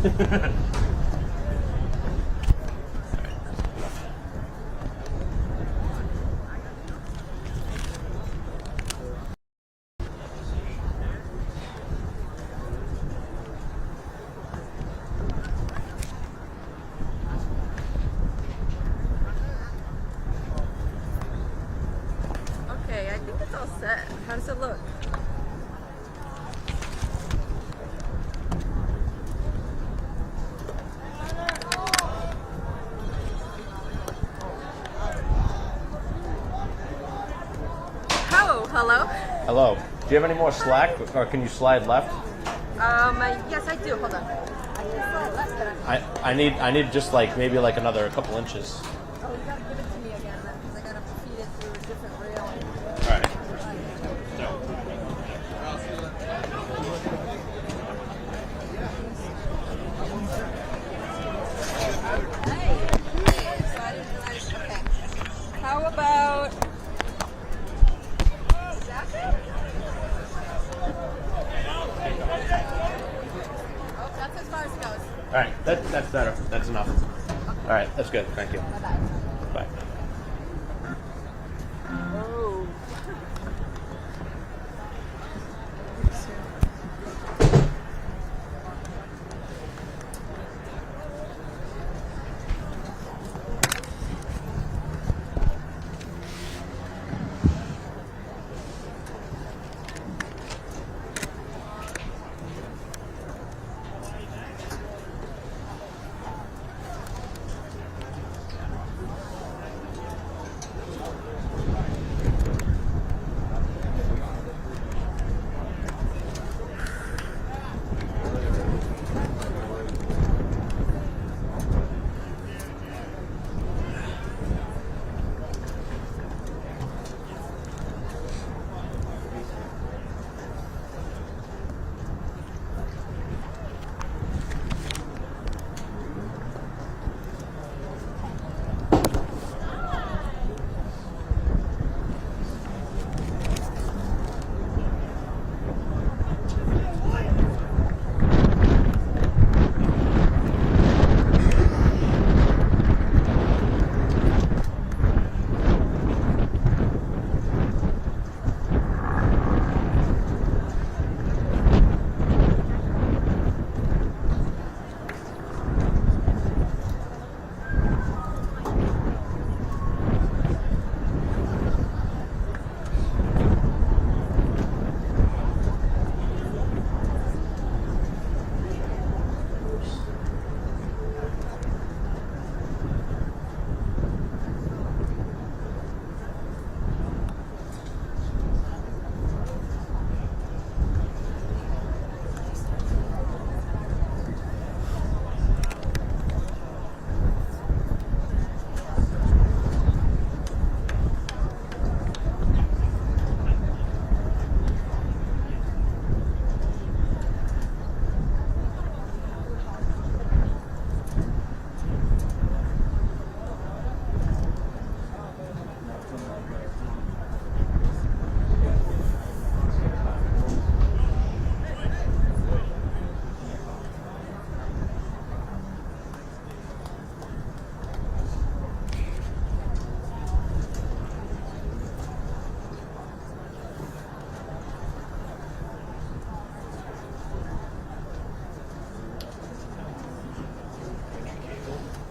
Okay, I think it's all set. How does it look? Oh, hello? Hello. Do you have any more slack, or can you slide left? Yes, I do. Hold on. I can slide left, but I need just like maybe like another couple inches. oh, you gotta give it to me again then, because I gotta feed it through a different railing. All right. Okay. How about... Is that it? Oh, that's as far as it goes. All right. That's better. That's enough. All right. That's good. Thank you. Bye-bye. Bye. Oh.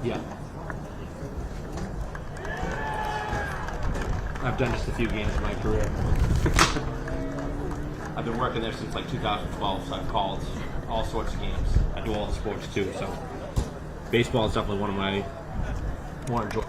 Yeah. I've done just a few games in my career. I've been working there since like 2012, so I've called all sorts of games. I do all the sports too, so baseball is definitely one of my more enjoyable.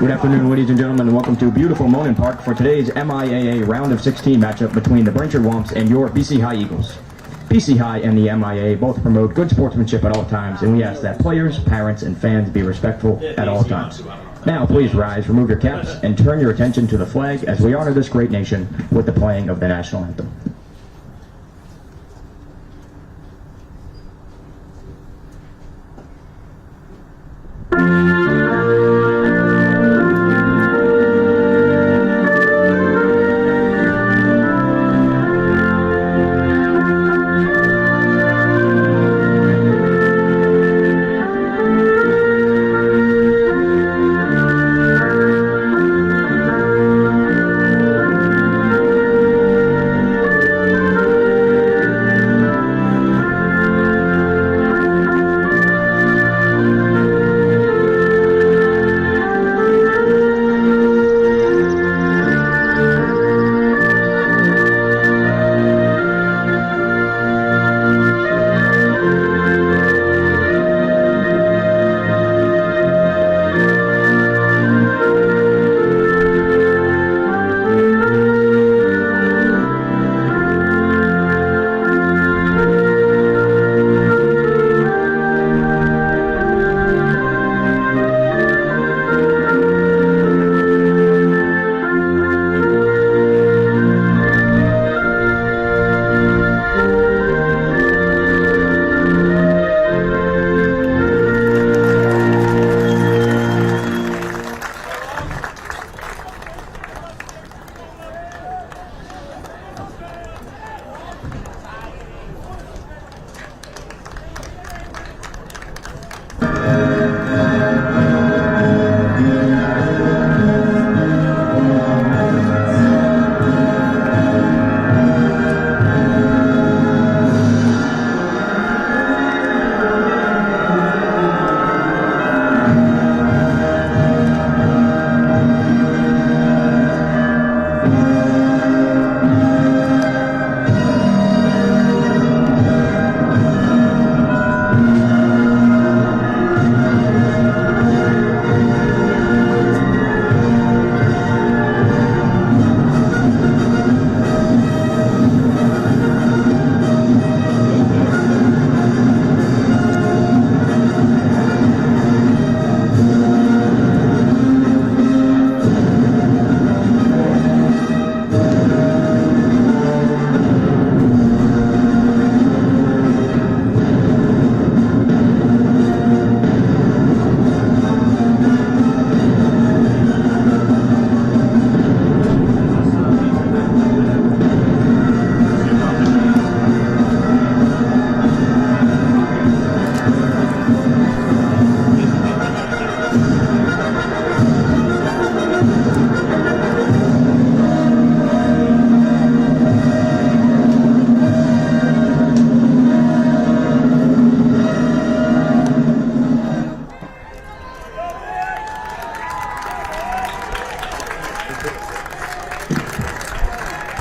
Good afternoon, ladies and gentlemen, and welcome to beautiful Monin Park for today's MIAA Round of 16 matchup between the Braintree Womps and your BC High Eagles. BC High and the MIAA both promote good sportsmanship at all times, and we ask that players, parents, and fans be respectful at all times. Now, please rise, remove your caps, and turn your attention to the flag as we honor this great nation with the playing of the national anthem.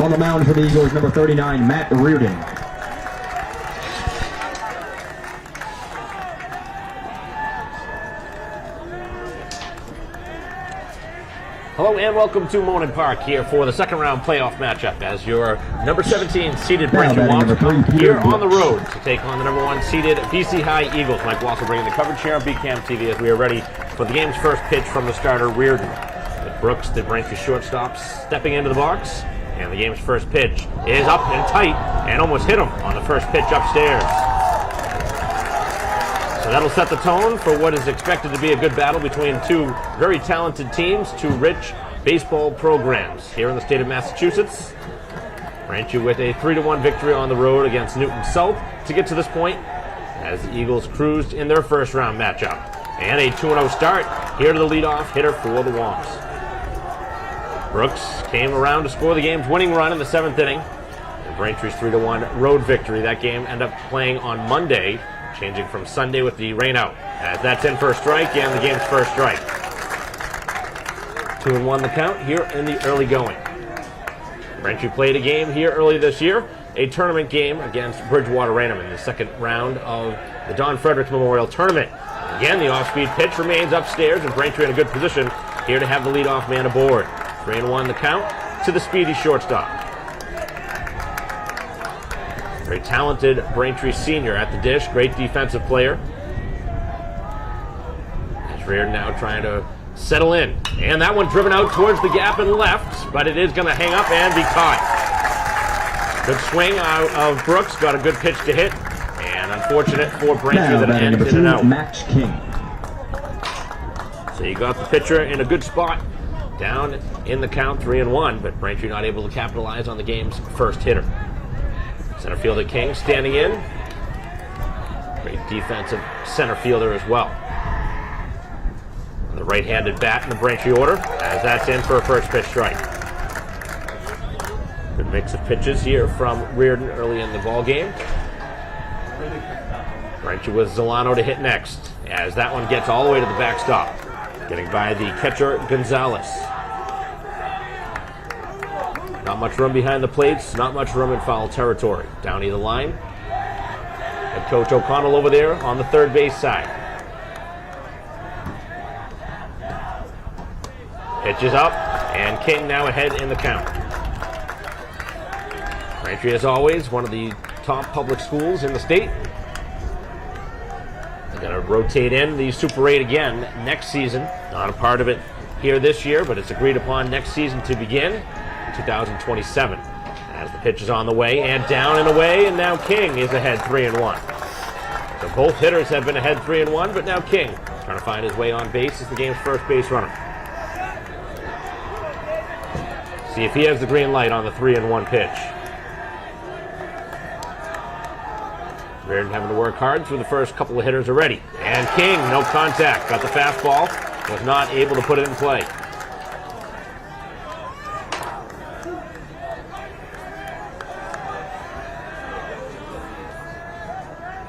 On the mound for the Eagles, number 39, Matt Reardon. Hello and welcome to Monin Park here for the second round playoff matchup as your number 17 seeded Braintree Womps here on the road to take on the number 1 seeded BC High Eagles. Mike Walser bringing the coverage here on BCAM TV as we are ready for the game's first pitch from the starter Reardon. With Brooks, the Braintree shortstop, stepping into the box. And the game's first pitch is up and tight and almost hit him on the first pitch upstairs. So that'll set the tone for what is expected to be a good battle between two very talented teams, two rich baseball programs here in the state of Massachusetts. Braintree with a 3-1 victory on the road against Newton South to get to this point as the Eagles cruised in their first round matchup. And a 2-0 start here to the leadoff hitter for the Womps. Brooks came around to score the game's winning run in the 7th inning. And Braintree's 3-1 road victory. That game ended up playing on Monday, changing from Sunday with the rain out. As that's in for a strike and the game's first strike. 2-1 the count here in the early going. Braintree played a game here early this year, a tournament game against Bridgewater Raynham in the second round of the Don Fredericks Memorial Tournament. Again, the off-speed pitch remains upstairs, and Braintree in a good position here to have the leadoff man aboard. 3-1 the count to the speedy shortstop. Very talented Braintree senior at the dish. Great defensive player. As Reardon now trying to settle in. And that one driven out towards the gap and left, but it is going to hang up and be caught. Good swing out of Brooks. Got a good pitch to hit. And unfortunate for Braintree Now that it batting ends number in and 2, out. Max King. So you got the pitcher in a good spot. Down in the count, 3-1, but Braintree not able to capitalize on the game's first hitter. Center fielder King standing in. Great defensive center fielder as well. The right-handed bat in the Braintree order, as that's in for a first pitch strike. Good mix of pitches here from Reardon early in the ball game. Braintree with Zolano to hit next, as that one gets all the way to the backstop. Getting by the catcher, Gonzalez. Not much room behind the plates, not much room in foul territory. Down either line. Head coach O'Connell over there on the third base side. Pitches up, and King now ahead in the count. Braintree, as always, one of the top public schools in the state. They're going to rotate in the Super 8 again next season. Not a part of it here this year, but it's agreed upon next season to begin 2027. As the pitch is on the way, and down and away, and now King is ahead 3-1. So both hitters have been ahead 3-1, but now King trying to find his way on base as the game's first base runner. See if he has the green light on the 3-1 pitch. Reardon having to work hard through the first couple of hitters already. And King, no contact. Got the fastball. Was not able to put it in play.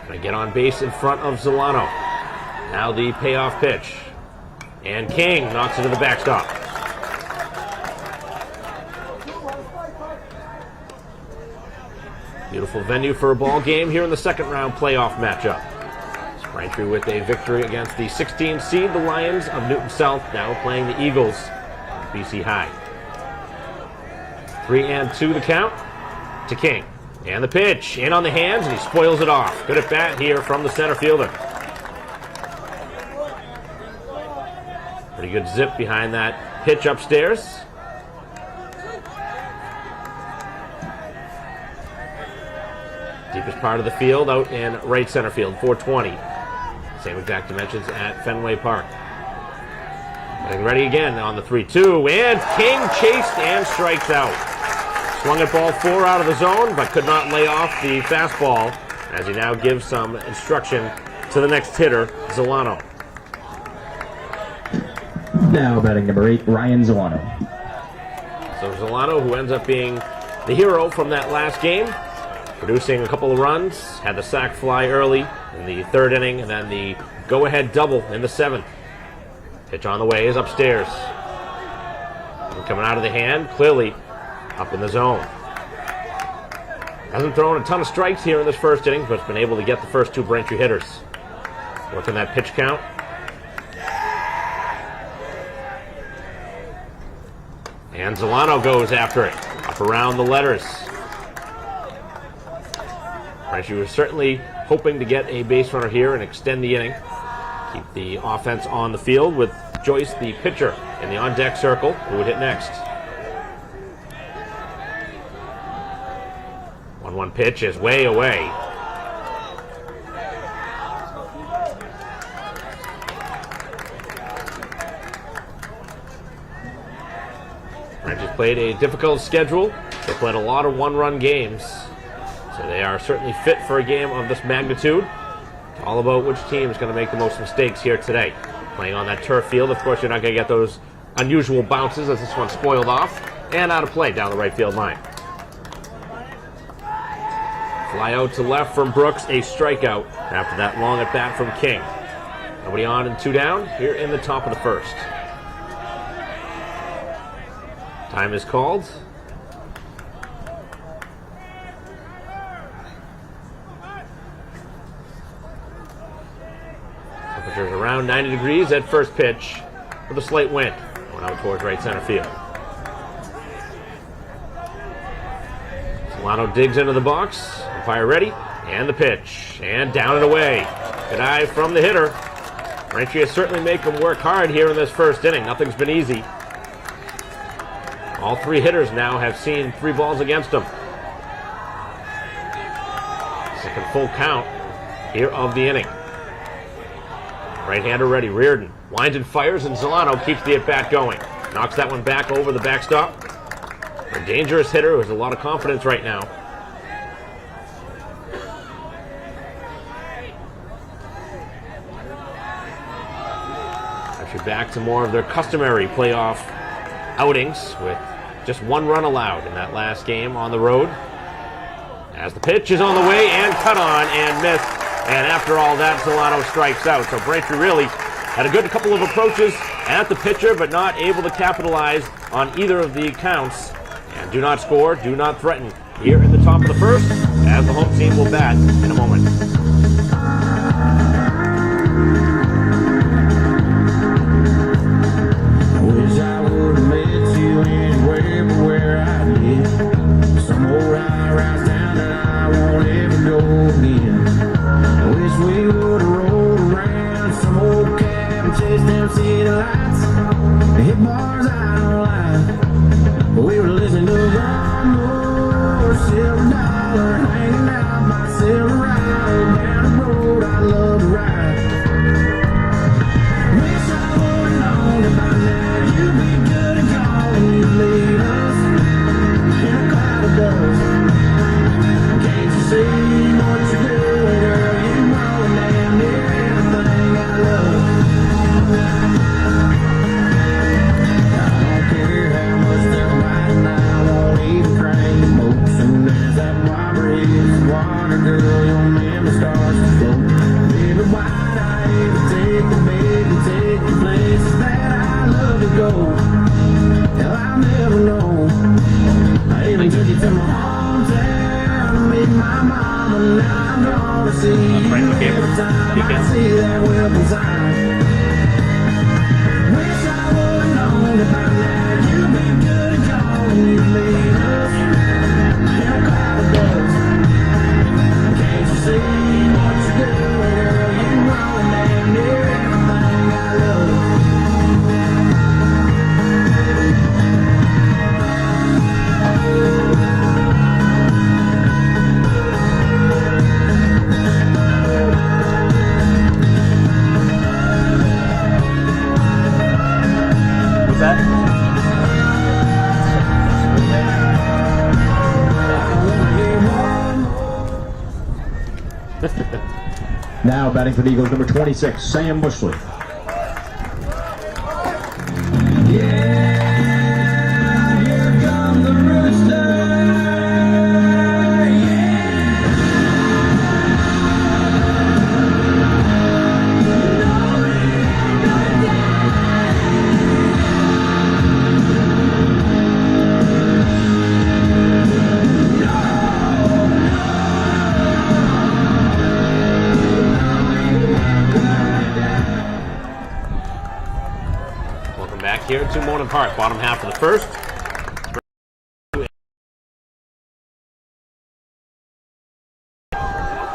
Gonna get on base in front of Zolano. Now the payoff pitch. And King knocks it to the backstop. Beautiful venue for a ball game here in the second round playoff matchup. Braintree with a victory against the 16th seed, the Lions of Newton South, now playing the Eagles of BC High. 3-2 the count to King. And the pitch in on the hands, and he spoils it off. Good at bat here from the center fielder. Pretty good zip behind that pitch upstairs. Deepest part of the field out in right center field, 420. Same exact dimensions at Fenway Park. Getting ready again on the 3-2, and King chased and strikes out. Swung at ball 4 out of the zone, but could not lay off the fastball as he now gives some instruction to the next hitter, Zolano. Now batting number 8, Ryan Zolano. So Zolano, who ends up being the hero from that last game, producing a couple of runs, had the sac fly early in the third inning, and then the go-ahead double in the 7th. Pitch on the way is upstairs. And coming out of the hand, clearly up in the zone. Hasn't thrown a ton of strikes here in this first inning, but has been able to get the first 2 Braintree hitters. Working that pitch count. And Zolano goes after it, up around the letters. Braintree was certainly hoping to get a base runner here and extend the inning. Keep the offense on the field with Joyce, the pitcher, in the on-deck circle, who would hit next. 1-1 pitch is way away. Braintree's played a difficult schedule. They played a lot of one-run games. So they are certainly fit for a game of this magnitude. It's all about which team is going to make the most mistakes here today. Playing on that turf field, of course, you're not going to get those unusual bounces as this one spoiled off. And out of play down the right field line. Fly out to left from Brooks, a strikeout after that long at bat from King. Nobody on and 2 down here in the top of the first. Time is called. Temperatures around 90 degrees at first pitch with a slight wind. Going out towards right center field. Solano digs into the box. Umpire ready. And the pitch. And down and away. Good eye from the hitter. Braintree has certainly made them work hard here in this first inning. Nothing's been easy. All three hitters now have seen 3 balls against them. Second full count here of the inning. Right-hander ready. Reardon winds and fires, and Solano keeps the at-bat going. Knocks that one back over the backstop. A dangerous hitter who has a lot of confidence right now. Actually back to more of their customary playoff outings with just 1 run allowed in that last game on the road. As the pitch is on the way and cut on and missed. And after all that, Solano strikes out. So Braintree really had a good couple of approaches at the pitcher, but not able to capitalize on either of the counts. And do not score, do not threaten here in the top of the first, as the home team will bat in a moment. Wish I would have met you anywhere but where I live. Some old high-rise town that I won't ever go again. I wish we would have rolled around some old cab and chased them city lights. Hit bars I don't like, but we were listening to one more silver dollar, hanging out my silver ride down the road I love to ride. Wish I would have known that by now you'd be good and gone and you'd leave us in a cloud of dust. Can't you see what you're doing, girl? You're rolling down near everything I love. I don't care how much they're fighting, I won't even crank the boat. Soon as that water hits the water, girl, your memory starts to float. Baby, why'd I ever take the baby, take the places that I love to go? Hell, I'll never know. I even took you to my hometown to meet my mama. Now I'm gonna see you every time I see that welcome sign. Wish I would've known that by now you'd be good and gone and you'd leave us in a cloud of dust. Can't you see what you're doing, girl? You're rolling down near everything I love. What's that? Now batting for the Eagles, number 26, Sam Bushley. Welcome back here to Monin Park, bottom half of the first.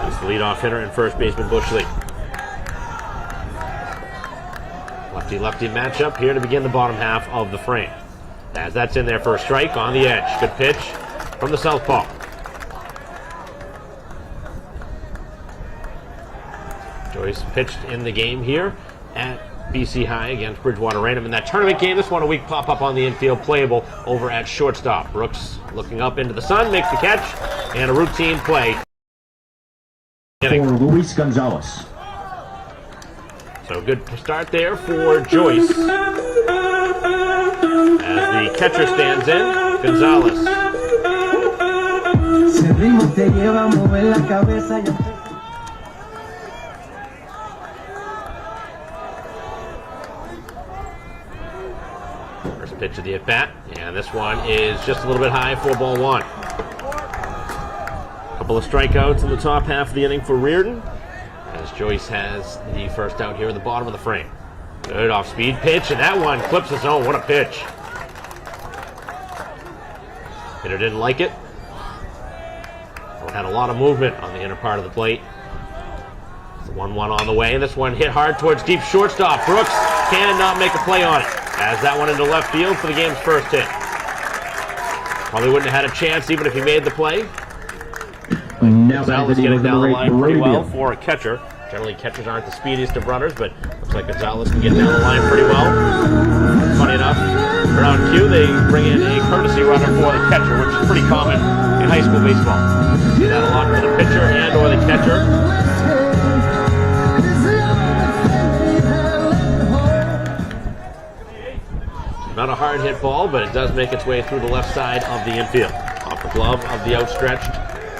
He's the leadoff hitter and first baseman Bushley. Lefty-lefty matchup here to begin the bottom half of the frame. As that's in there for a strike on the edge. Good pitch from the southpaw. Joyce pitched in the game here at BC High against Bridgewater Raynham in that tournament game. This one a weak pop-up on the infield, playable over at shortstop. Brooks looking up into the sun, makes the catch, and a routine play. For Luis Gonzalez. So good start there for Joyce. As the catcher stands in, Gonzalez. First pitch of the at-bat, and this one is just a little bit high for ball one. Couple of strikeouts in the top half of the inning for Reardon, as Joyce has the first out here at the bottom of the frame. Good off-speed pitch, and that one clips the zone. What a pitch. Hitter didn't like it. Had a lot of movement on the inner part of the plate. The 1-1 on the way, and this one hit hard towards deep shortstop. Brooks cannot make a play on it. Has that one into left field for the game's first hit. Probably wouldn't have had a chance even if he made the play. Now Gonzalez getting down the line pretty well for a catcher. Generally, catchers aren't the speediest of runners, but looks like Gonzalez can get down the line pretty well. Funny enough, around cue, they bring in a courtesy runner for the catcher, which is pretty common in high school baseball. See that a lot for the pitcher and or the catcher. Not a hard hit ball, but it does make its way through the left side of the infield. Off the glove of the outstretched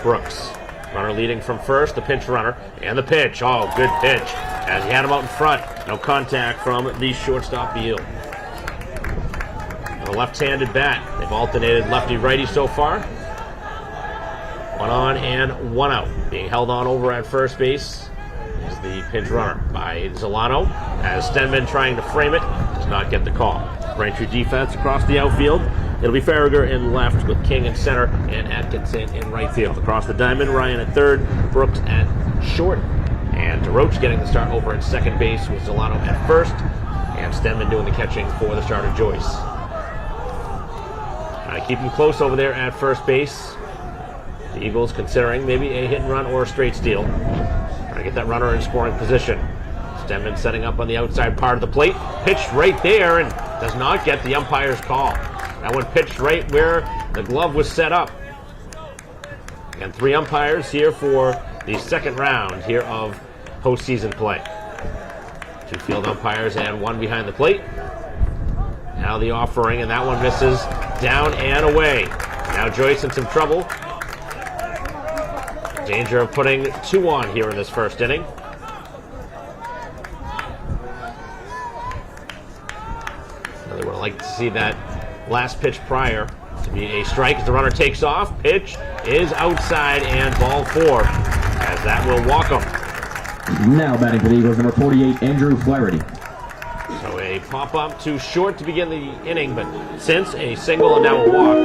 Brooks. Runner leading from first, the pinch runner, and the pitch. Oh, good pitch. As he had him out in front. No contact from the shortstop Beal. A left-handed bat. They've alternated lefty-righty so far. One on and one out. Being held on over at first base is the pinch runner by Zolano. As Stenman trying to frame it, does not get the call. Braintree defense across the outfield. It'll be Farragher in left with King in center and Atkinson in right field. Across the diamond, Ryan at third, Brooks at short, and DeRoche getting the start over at second base with Zolano at first, and Stenman doing the catching for the starter Joyce. Trying to keep him close over there at first base. The Eagles considering maybe a hit and run or a straight steal. Trying to get that runner in scoring position. Stenman setting up on the outside part of the plate. Pitched right there and does not get the umpire's call. That one pitched right where the glove was set up. And 3 umpires here for the second round here of postseason play. 2 field umpires and 1 behind the plate. Now the offering, and that one misses down and away. Now Joyce in some trouble. Danger of putting 2 on here in this first inning. Really would have liked to see that last pitch prior to be a strike as the runner takes off. Pitch is outside and ball 4 as that will walk him. Now batting for the Eagles, number 48, Andrew Flaherty. So a pop-up to short to begin the inning, but since a single and now a walk.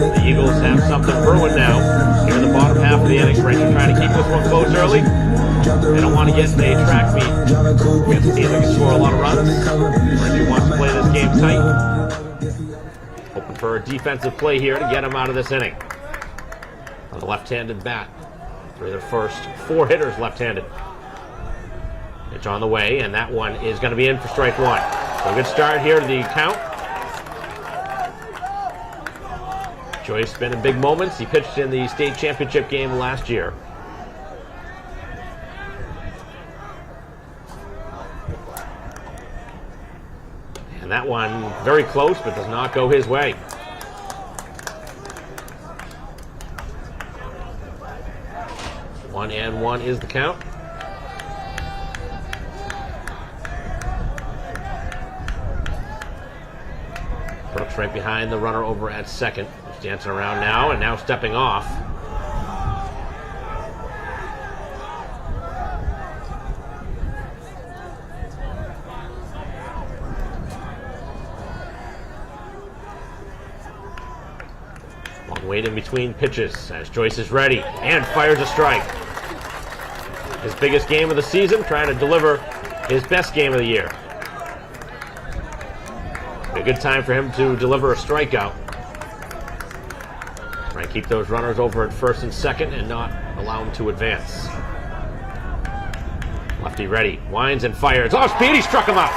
The Eagles have something brewing now here in the bottom half of the inning. Braintree trying to keep this one close early. They don't want to get a track meet against a team that can score a lot of runs. Braintree wants to play this game tight. Hoping for a defensive play here to get him out of this inning. On the left-handed bat. They're their first 4 hitters left-handed. Pitch on the way, and that one is going to be in for strike 1. So a good start here to the count. Joyce been in big moments. He pitched in the state championship game last year. And that one very close, but does not go his way. One and one is the count. Brooks right behind the runner over at second. He's dancing around now and now stepping off. Long wait in between pitches as Joyce is ready and fires a strike. His biggest game of the season, trying to deliver his best game of the year. A good time for him to deliver a strikeout. Try and keep those runners over at first and second and not allow them to advance. Lefty ready, winds and fires. Oh, Speedy struck him out.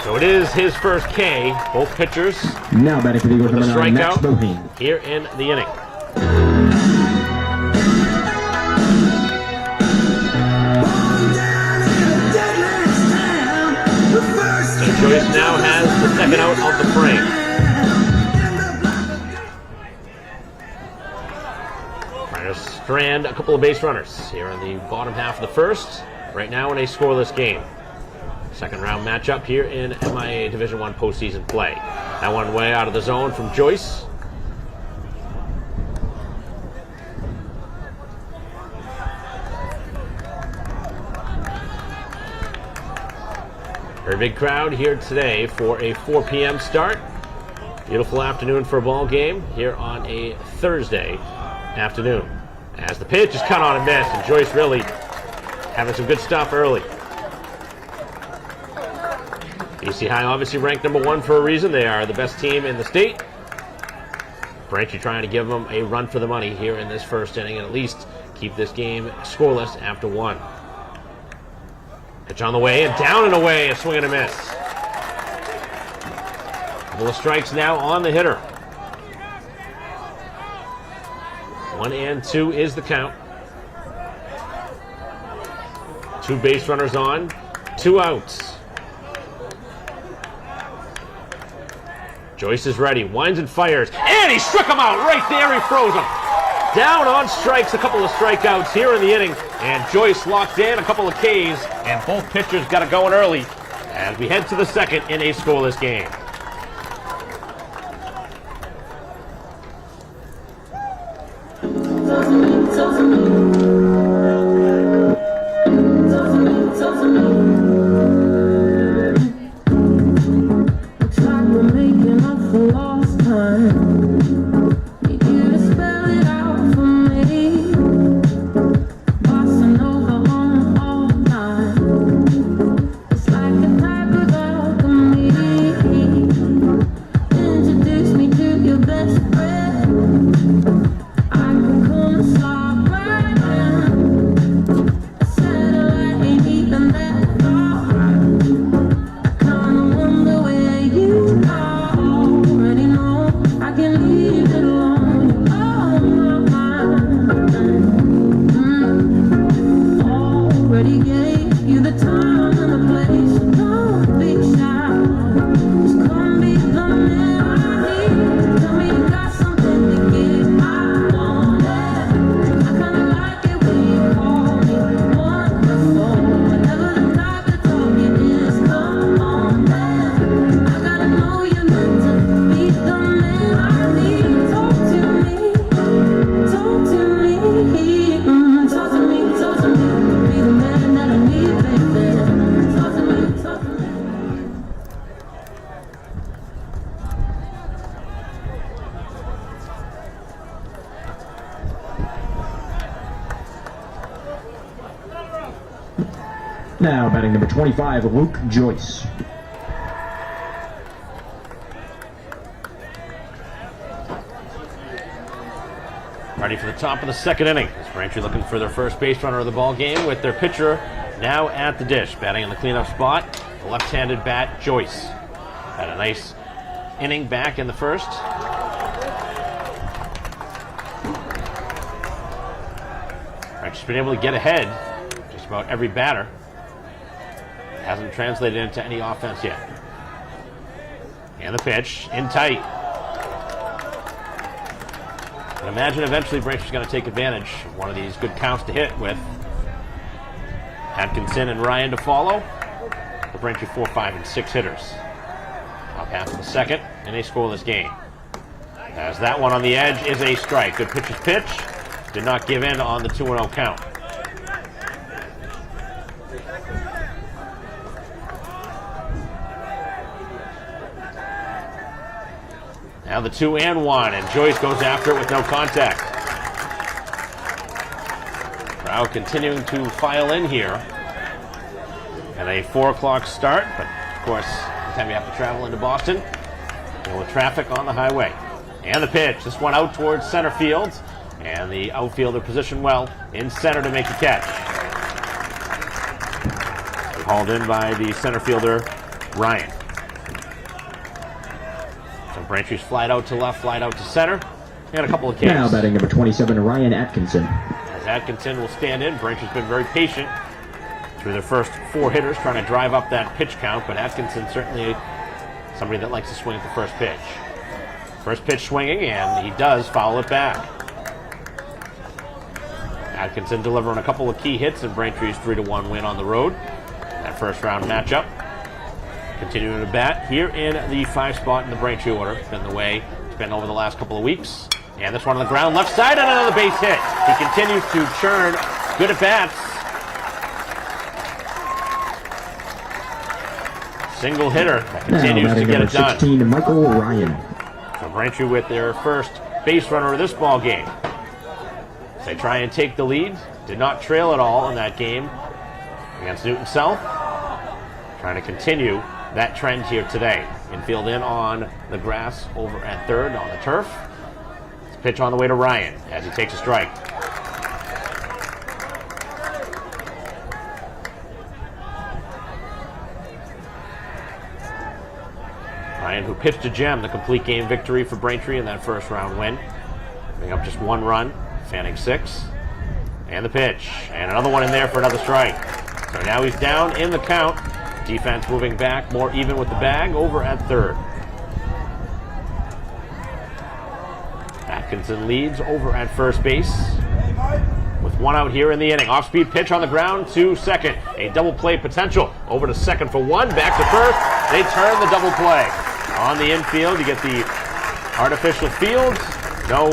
So it is his first K. Both pitchers now batting for the Eagles, with a number 9, Max strikeout Boheen. here in the inning. So Joyce now has the second out of the frame. Trying to strand a couple of base runners here in the bottom half of the first. Right now in a scoreless game. Second round matchup here in MIA Division I postseason play. That one way out of the zone from Joyce. Very big crowd here today for a 4 p.m. start. Beautiful afternoon for a ball game here on a Thursday afternoon. As the pitch is cut on and missed, and Joyce really having some good stuff early. BC High obviously ranked number 1 for a reason. They are the best team in the state. Braintree trying to give them a run for the money here in this first inning and at least keep this game scoreless after 1. Pitch on the way and down and away, a swing and a miss. Couple of strikes now on the hitter. 1-2 is the count. 2 base runners on, 2 outs. Joyce is ready, winds and fires, and he struck him out right there. He froze him. Down on strikes, a couple of strikeouts here in the inning, and Joyce locked in a couple of Ks, and both pitchers got it going early as we head to the second in a scoreless game. Now batting number 25, Luke Joyce. Ready for the top of the second inning. Braintree looking for their first base runner of the ball game with their pitcher now at the dish. Batting in the cleanup spot, the left-handed bat, Joyce. Had a nice inning back in the first. Braintree's been able to get ahead just about every batter. Hasn't translated into any offense yet. And the pitch, in tight. And imagine eventually Braintree's going to take advantage of one of these good counts to hit with Atkinson and Ryan to follow. The Braintree 4, 5, and 6 hitters. Top half of the second in a scoreless game. As that one on the edge is a strike. Good pitcher's pitch. Did not give in on the 2-0 count. Now the 2-1, and Joyce goes after it with no contact. Crowd continuing to file in here. And a 4 o'clock start, but of course, the time you have to travel into Boston, with traffic on the highway. And the pitch, this one out towards center field, and the outfielder positioned well in center to make the catch. Hauled in by the center fielder, Ryan. Braintree's flied out to left, flied out to center, and a couple of Ks. Now batting number 27, Ryan Atkinson. As Atkinson will stand in, Braintree's been very patient through their first 4 hitters, trying to drive up that pitch count, but Atkinson certainly somebody that likes to swing at the first pitch. First pitch swinging, and he does foul it back. Atkinson delivering a couple of key hits in Braintree's 3-1 win on the road. That first round matchup. Continuing to bat here in the 5 spot in the Braintree order. It's been the way it's been over the last couple of weeks. And this one on the ground, left side, and another base hit. He continues to churn good at bats. single hitter that Now continues to batting get number it done. 16, Michael Ryan. So Braintree with their first base runner of this ball game. As they try and take the lead. Did not trail at all in that game against Newton South. Trying to continue that trend here today. Infield in on the grass over at third on the turf. It's a pitch on the way to Ryan as he takes a strike. Ryan, who pitched to Gem, the complete game victory for Braintree in that first round win. Giving up just one run, fanning 6. And the pitch. And another one in there for another strike. So now he's down in the count. Defense moving back, more even with the bag over at third. Atkinson leads over at first base with one out here in the inning. Off-speed pitch on the ground to second. A double play potential. Over to second for one. Back to first. They turn the double play. On the infield, you get the artificial field. No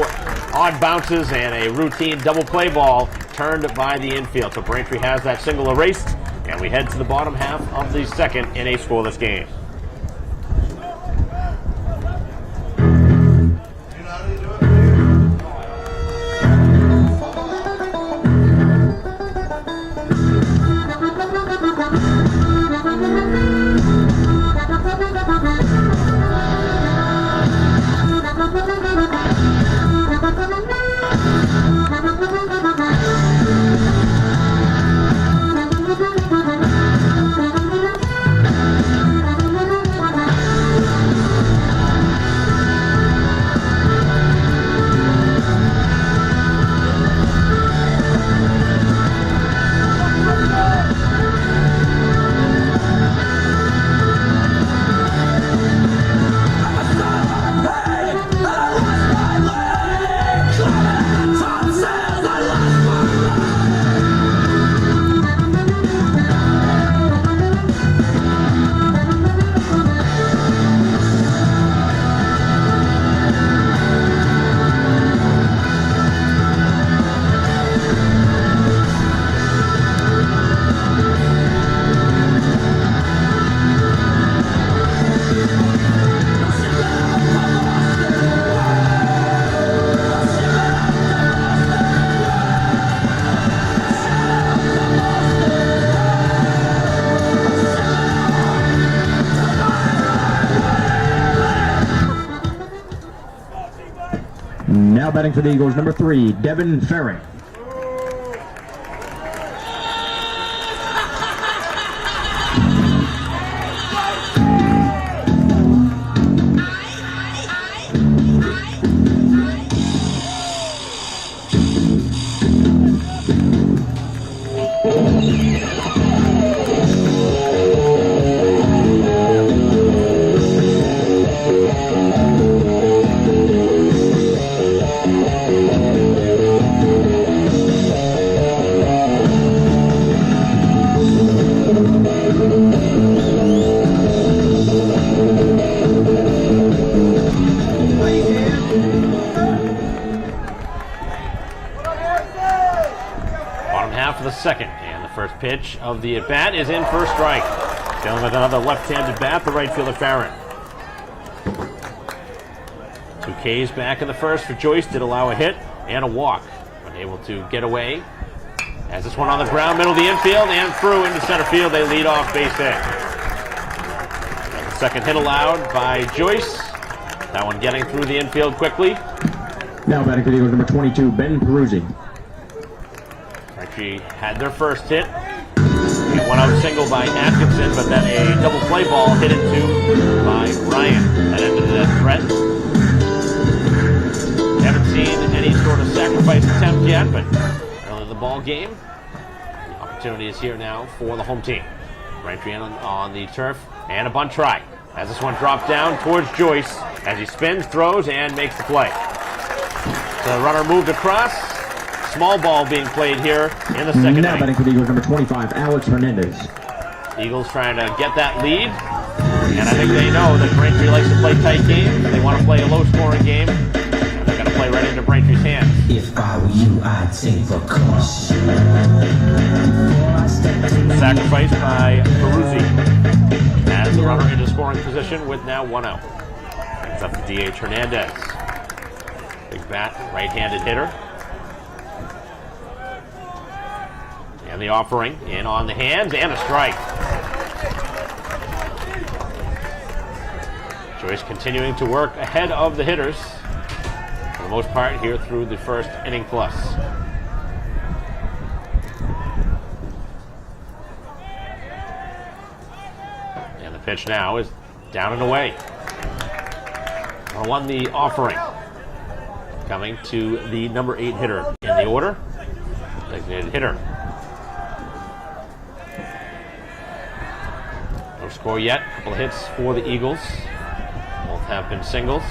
odd bounces and a routine double play ball turned by the infield. So Braintree has that single erased, and we head to the bottom half of the second in a scoreless game. Now batting for the Eagles, number 3, Devin Ferry. Second, and the first pitch of the at-bat is in for a strike. Dealing with another left-handed bat, the right fielder Farron. 2 Ks back in the first for Joyce, did allow a hit and a walk. Unable to get away. As this one on the ground, middle of the infield, and through into center field, they lead off base hit. And the second hit allowed by Joyce. That one getting through the infield quickly. Now batting for the Eagles, number 22, Ben Peruzzi. Braintree had their first hit. A one-out single by Atkinson, but then a double play ball hit into by Ryan. That ended that threat. Haven't seen any sort of sacrifice attempt yet, but early in the ball game, the opportunity is here now for the home team. Braintree on the turf, and a bunt try. As this one dropped down towards Joyce, as he spins, throws, and makes the play. The runner moved across. Small ball being played here in the second Now inning. batting for the Eagles, number 25, Alex Hernandez. Eagles trying to get that lead. And I think they know that Braintree likes to play tight games. They want to play a low-scoring game. And they're going to play right into Braintree's hands. If I were you, I'd take precaution. Sacrifice by Peruzzi. As has the runner into scoring position with now 1 out. Brings up the DH Hernandez. Big bat, right-handed hitter. And the offering in on the hands and a strike. Joyce continuing to work ahead of the hitters for the most part here through the first inning plus. And the pitch now is down and away. Won the offering. Coming to the number 8 hitter in the order. Designated hitter. No score yet. A couple of hits for the Eagles. Both have been singles.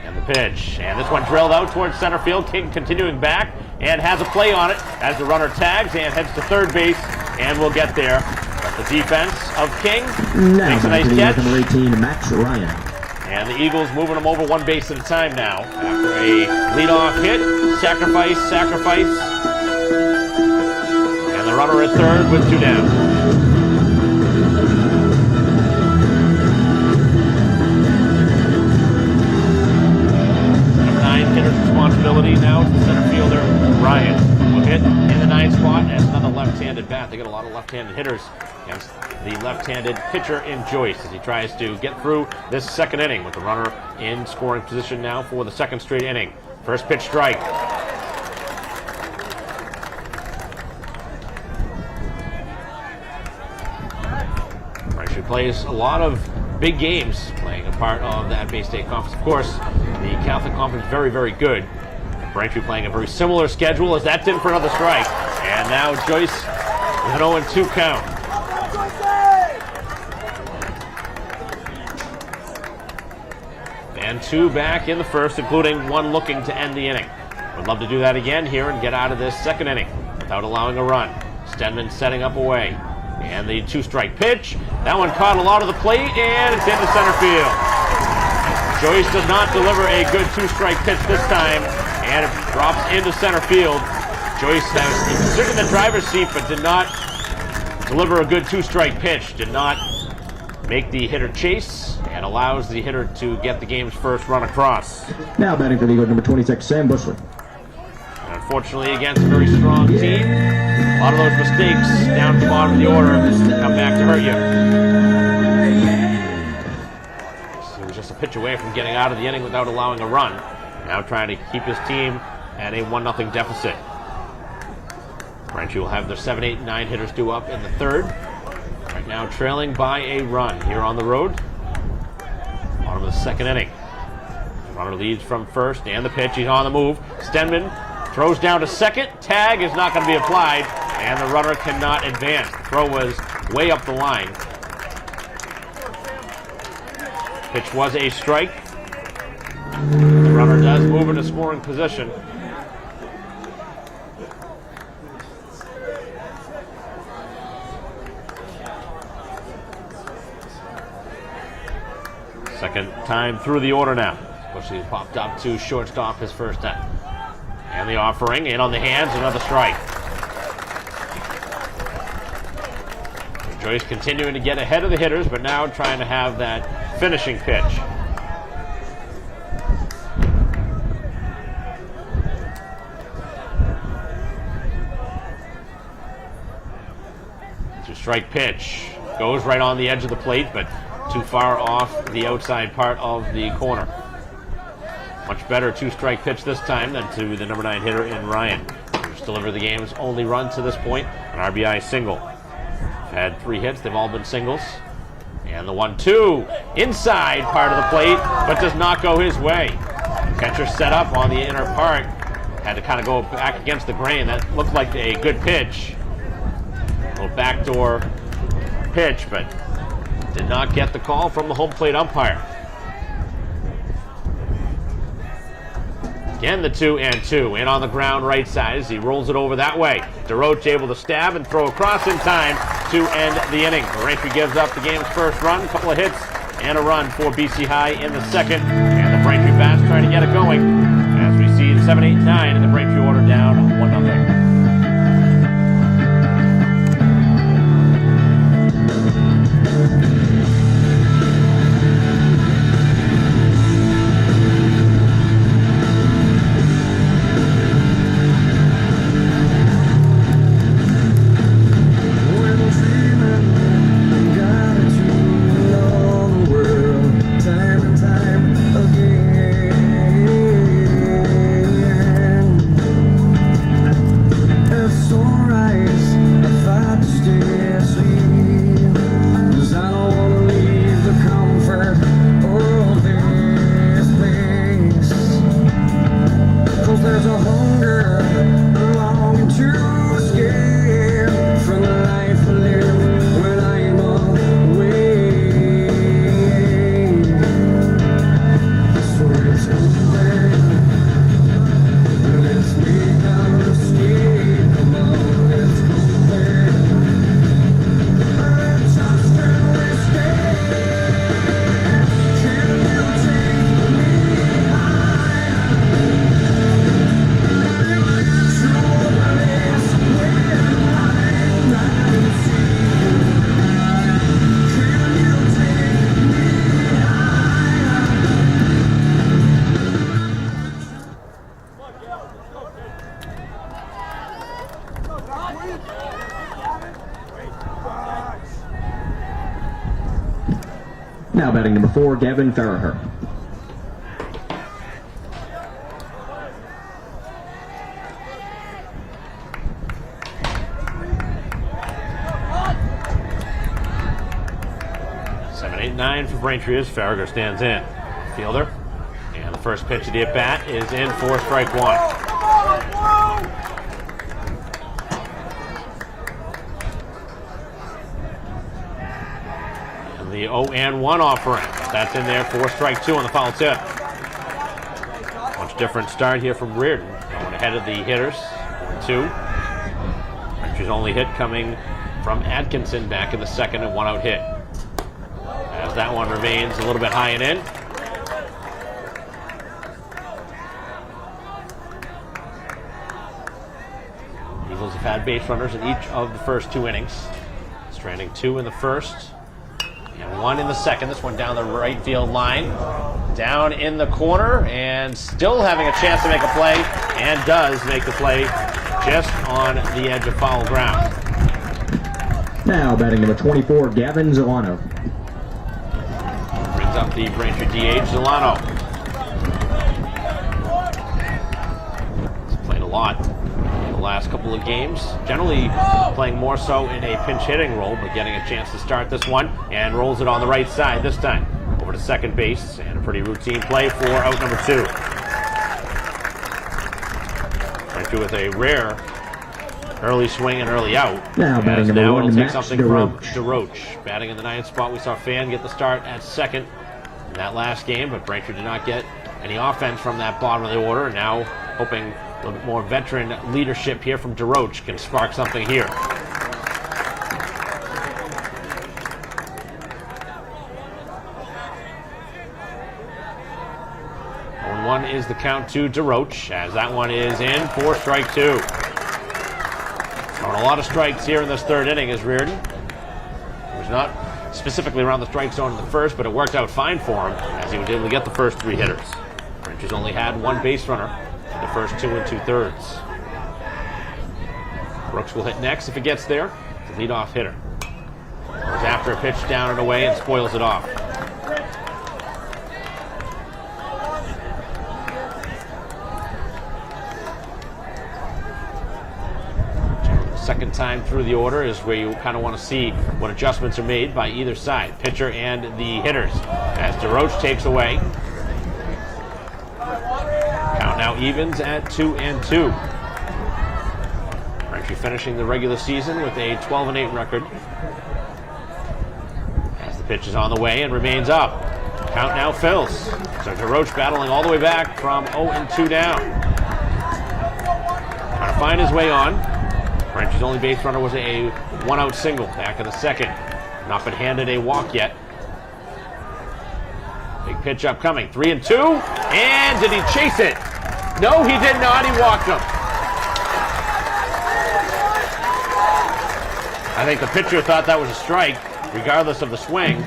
And the pitch. And this one drilled out towards center field. King continuing back and has a play on it as the runner tags and heads to third base and will get there. But the defense of King makes a nice catch. Number 18, Max Ryan. And the Eagles moving them over one base at a time now. After a leadoff hit, sacrifice. And the runner at third with 2 down. Number 9 hitter's responsibility now to the center fielder, Ryan. Will hit in the 9 spot as another left-handed bat. They get a lot of left-handed hitters against the left-handed pitcher in Joyce as he tries to get through this second inning with the runner in scoring position now for the second straight inning. First pitch strike. Braintree plays a lot of big games, playing a part of that Bay State Conference. Of course, the Catholic Conference very, very good. Braintree playing a very similar schedule as that's in for another strike. And now Joyce with an 0-2 count. And 2 back in the first, including 1 looking to end the inning. Would love to do that again here and get out of this second inning without allowing a run. Stenman setting up away. And the 2-strike pitch. That one caught a lot of the plate, and it's into center field. Joyce does not deliver a good 2-strike pitch this time, and it drops into center field. Joyce has sitting in the driver's seat, but did not deliver a good 2-strike pitch. Did not make the hitter chase, and allows the hitter to get the game's first run across. Now batting for the Eagles, number 26, Sam Bushley. And unfortunately, against a very strong team, a lot of those mistakes down at the bottom of the order come back to hurt you. So it was just a pitch away from getting out of the inning without allowing a run. Now trying to keep his team at a 1-0 deficit. Braintree will have their 7, 8, 9 hitters due up in the third. Right now trailing by a run here on the road. Bottom of the second inning. Runner leads from first, and the pitch. He's on the move. Stenman throws down to second. Tag is not going to be applied, and the runner cannot advance. The throw was way up the line. Pitch was a strike. The runner does move into scoring position. Second time through the order now. Bushley popped up to shortstop his first time. And the offering in on the hands, another strike. Joyce continuing to get ahead of the hitters, but now trying to have that finishing pitch. Two-strike pitch. Goes right on the edge of the plate, but too far off the outside part of the corner. Much better 2-strike pitch this time than to the number 9 hitter in Ryan, who's delivered the game's only run to this point, an RBI single. Had 3 hits, they've all been singles. And the 1-2 inside part of the plate, but does not go his way. Catcher set up on the inner part, had to kind of go back against the grain. That looked like a good pitch. A little backdoor pitch, but did not get the call from the home plate umpire. Again, the 2-2. In on the ground right side as he rolls it over that way. DeRoche able to stab and throw across in time to end the inning. Braintree gives up the game's first run. A couple of hits and a run for BC High in the second. And the Braintree Bats trying to get it going as we see the 7, 8, 9 in the Braintree order down 1-0. batting number 4, Gavin Farraher. Seven, 8, 9 for Braintree as Farraher stands in. Fielder. And the first pitch of the at-bat is in for strike one. And the 0-1 offering. That's in there for strike two on the foul tip. Much different start here from Reardon. Going ahead of the hitters. 2. Braintree's only hit coming from Atkinson back in the second, and one out hit. As that one remains a little bit high and in. Eagles have had base runners in each of the first 2 innings. Stranding 2 in the first and 1 in the second. This one down the right field line. Down in the corner and still having a chance to make a play, and does make the play just on the edge of foul ground. Now batting number 24, Gavin Zolano. Brings up the Braintree DH, Zolano. He's played a lot in the last couple of games. Generally playing more so in a pinch hitting role, but getting a chance to start this one, and rolls it on the right side this time. Over to second base, and a pretty routine play for out number 2. Braintree with a rare early swing and early out. Now batting number now 1, it'll take Max something from DeRoche. Batting in the 9th spot, we saw Fan get the start at second in that last game, but Braintree did not get any offense from that bottom of the order, and now hoping a little bit more veteran leadership here from DeRoche can spark something here. 1 is the count to DeRoche, as that one is in for strike 2. Throwing a lot of strikes here in this third inning is Reardon. It was not specifically around the strike zone in the first, but it worked out fine for him as he was able to get the first 3 hitters. Braintree's only had 1 base runner in the first 2 2/3. Brooks will hit next if it gets there. The leadoff hitter goes after a pitch down and away and spoils it off. Second time through the order is where you kind of want to see what adjustments are made by either side, pitcher and the hitters, as DeRoche takes away. Count now evens at 2-2. Braintree finishing the regular season with a 12-8 record. As the pitch is on the way and remains up. Count now fills. So DeRoche battling all the way back from 0-2 down. Trying to find his way on. Braintree's only base runner was a 1-out single back in the second. Not been handed a walk yet. Big pitch upcoming. 3-2. And did he chase it? No, he did not. He walked him. I think the pitcher thought that was a strike, regardless of the swing.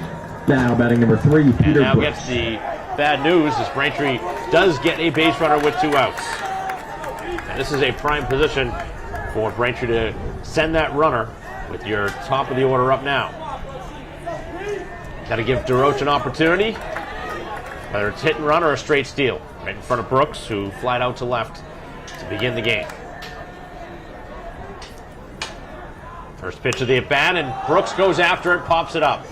Now batting number 3, And Peter now Brooks. gets the bad news as Braintree does get a base runner with 2 outs. And this is a prime position for Braintree to send that runner with your top of the order up now. Got to give DeRoche an opportunity, whether it's hit and run or a straight steal, right in front of Brooks, who flied out to left to begin the game. First pitch of the at-bat, and Brooks goes after it, pops it up.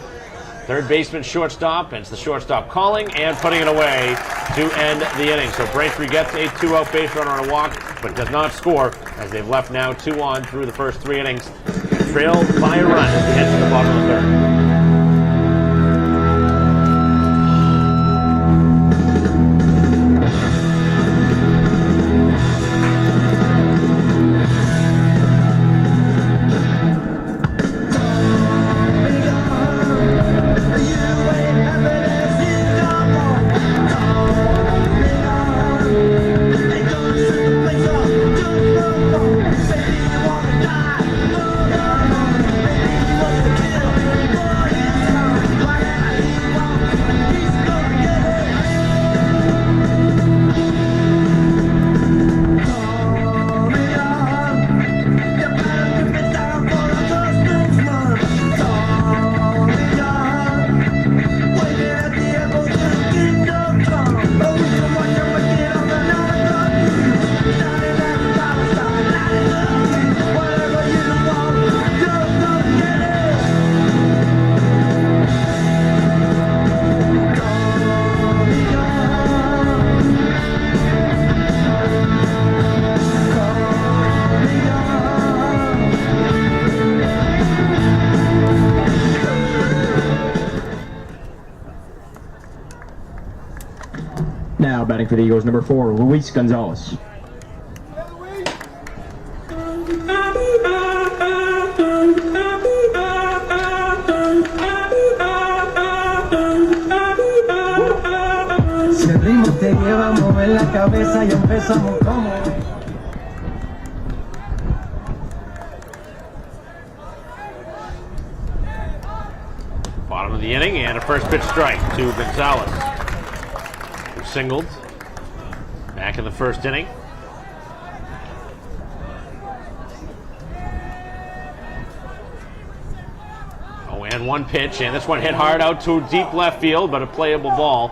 Third baseman, shortstop, and it's the shortstop calling and putting it away to end the inning. So Braintree gets a 2-out base runner on a walk, but does not score, as they've left now 2 on through the first 3 innings. Trailed by a run as we head to the bottom of the third. Now batting for the Eagles, number 4, Luis Gonzalez. Si el ritmo te lleva a mover la cabeza y empezamos como. Bottom of the inning, and a first pitch strike to Gonzalez, who singled back in the first inning. Oh, and one pitch, and this one hit hard out to deep left field, but a playable ball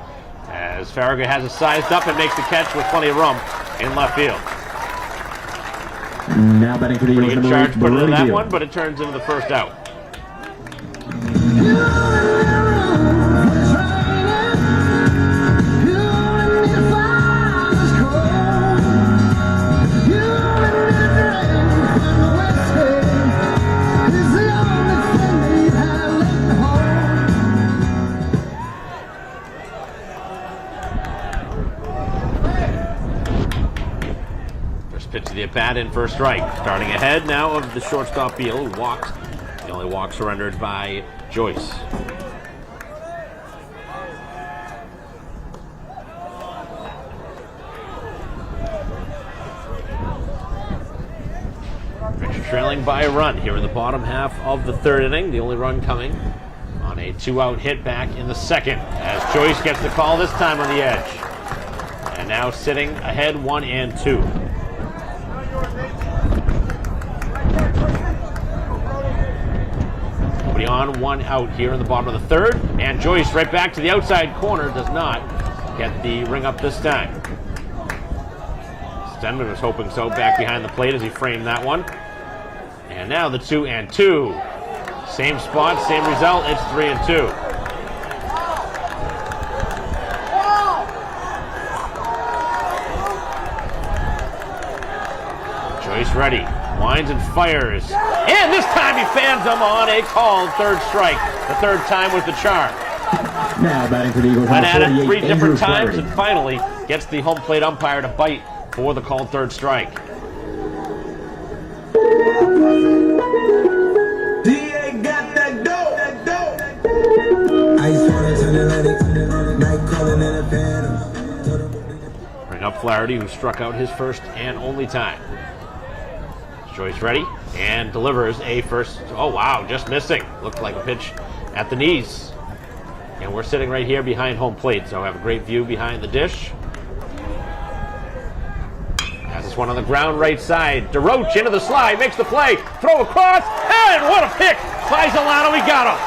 as Farragut has it sized up and makes the catch with plenty of room in left field. Now batting for the Eagles, Pretty good number 8, charge put into that Brody one, but it turns into the first out. Pitch to the at-bat in first strike. Starting ahead now of the shortstop Beal, who walked. The only walk surrendered by Joyce. Richard trailing by a run here in the bottom half of the third inning. The only run coming on a 2-out hit back in the second, as Joyce gets the call this time on the edge. And now sitting ahead 1-2. On 1 out here in the bottom of the third, and Joyce right back to the outside corner does not get the ring up this time. Stenman was hoping so, back behind the plate as he framed that one. And now the 2-2. Same spot, same result, it's 3-2. Joyce ready. Winds and fires. And this time he fans him on a called third strike. The third time was the charm. Now batting for the Eagles, Went number at it 48, three different Andrew times Flaherty. and finally gets the home plate umpire to bite for the called third strike. DA got that dope, that dope. Ice water turn Atlantic, night calling in a panel. Bring up Flaherty, who struck out his first and only time. Joyce ready and delivers a first. Oh wow, just missing. Looked like a pitch at the knees. And we're sitting right here behind home plate, so I have a great view behind the dish. Has this one on the ground right side. DeRoche into the slide, makes the play, throw across, and what a pick by Zolano, he got him.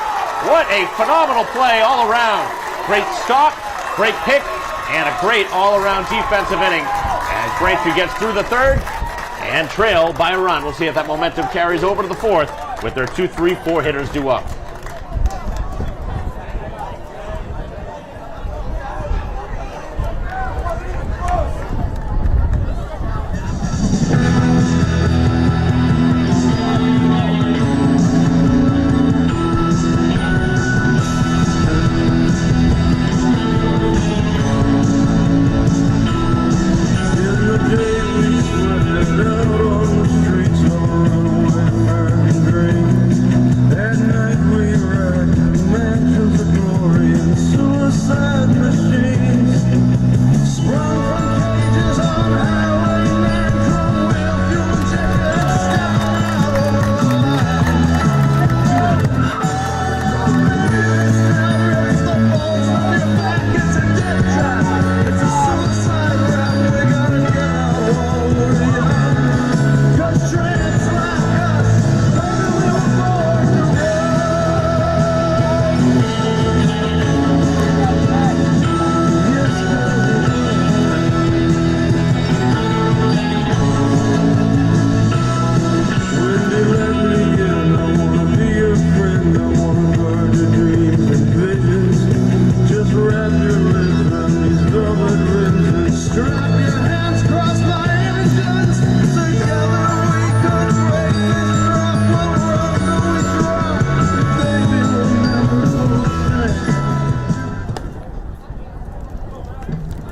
What a phenomenal play all around. Great stop, great pick, and a great all-around defensive inning as Braintree gets through the third and trail by a run. We'll see if that momentum carries over to the fourth with their 2, 3, 4 hitters due up. That night we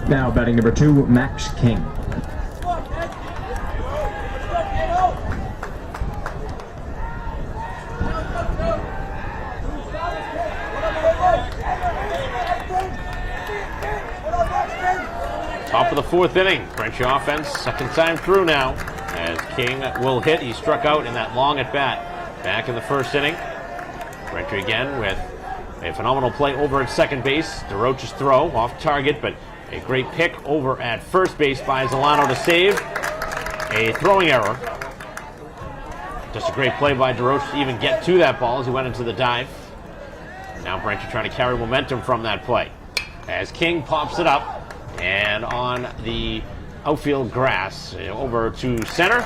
Now batting number 2, Max King. Top of the 4th inning. Braintree offense, second time through now. As King will hit, he struck out in that long at bat back in the 1st inning. Braintree again with a phenomenal play over at second base. DeRoche's throw off target, but a great pick over at 1st base by Zolano to save. A throwing error. Just a great play by DeRoche to even get to that ball as he went into the dive. Now Braintree trying to carry momentum from that play. As King pops it up. And on the outfield grass, over to center.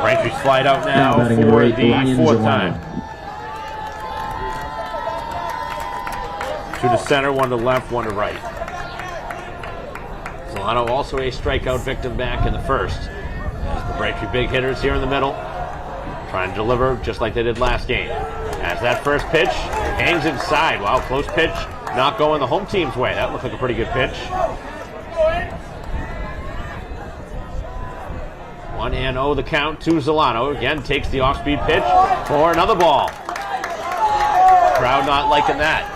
Braintree's flied out now for the 4th time. 2 to center, 1 to left, 1 to right. Zolano also a strikeout victim back in the 1st. As the Braintree big hitters here in the middle, trying to deliver just like they did last game. As that first pitch hangs inside. Wow, close pitch. Not going the home team's way. That looked like a pretty good pitch. 1-0 the count to Zolano. Again, takes the off-speed pitch for another ball. Crowd not liking that.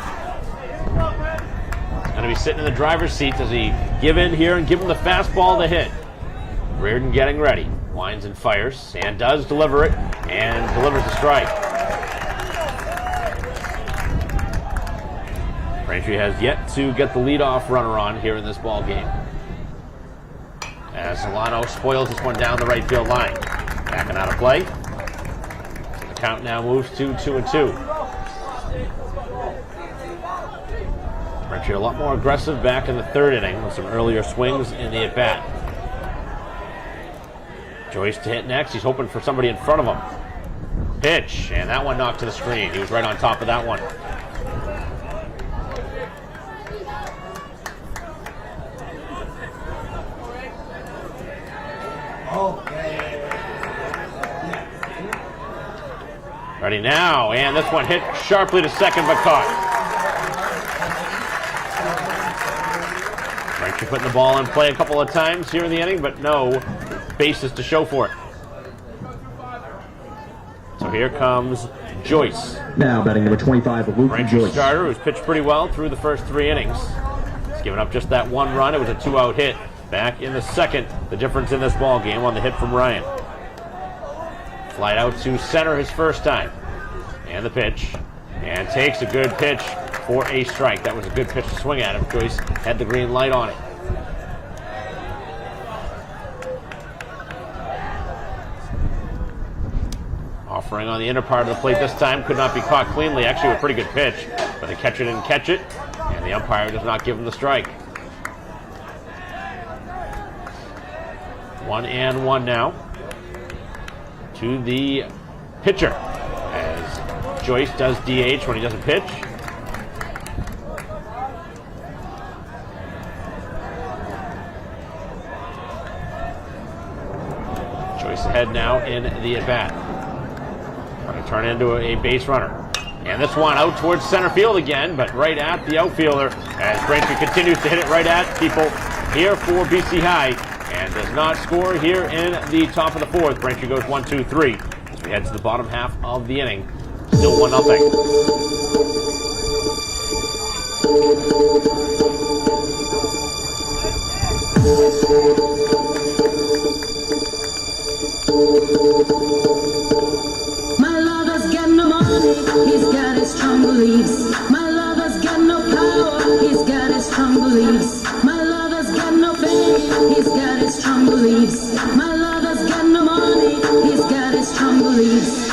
He's going to be sitting in the driver's seat. Does he give in here and give him the fastball to hit? Reardon getting ready. Winds and fires and does deliver it and delivers the strike. Braintree has yet to get the leadoff runner on here in this ball game. As Zolano spoils this one down the right field line. Backing out of play. The count now moves to 2-2. Braintree a lot more aggressive back in the 3rd inning with some earlier swings in the at-bat. Joyce to hit next. He's hoping for somebody in front of him. Pitch, and that one knocked to the screen. He was right on top of that one. Ready now, and this one hit sharply to second but caught. Braintree putting the ball in play a couple of times here in the inning, but no basis to show for it. So here comes Joyce. Now batting number 25, Luke Braintree Joyce. Starter who's pitched pretty well through the first 3 innings. He's given up just that 1 run. It was a 2-out hit back in the 2nd. The difference in this ball game on the hit from Ryan. Flied out to center his 1st time. And the pitch. And takes a good pitch for a strike. That was a good pitch to swing at him. Joyce had the green light on it. Offering on the inner part of the plate this time. Could not be caught cleanly. Actually a pretty good pitch. But the catcher didn't catch it. And the umpire does not give him the strike. 1-1 now. To the pitcher as Joyce does DH when he doesn't pitch. Joyce ahead now in the at-bat. Trying to turn into a base runner. And this one out towards center field again, but right at the outfielder as Braintree continues to hit it right at people here for BC High. And does not score here in the top of the 4th. Braintree goes 1-2-3 as we head to the bottom half of the inning. Still 1-0. My lover's got no money, he's got his strong beliefs. My lover's got no power, he's got his strong beliefs. My lover's got no fame, he's got his strong beliefs. My lover's got no money, he's got his strong beliefs.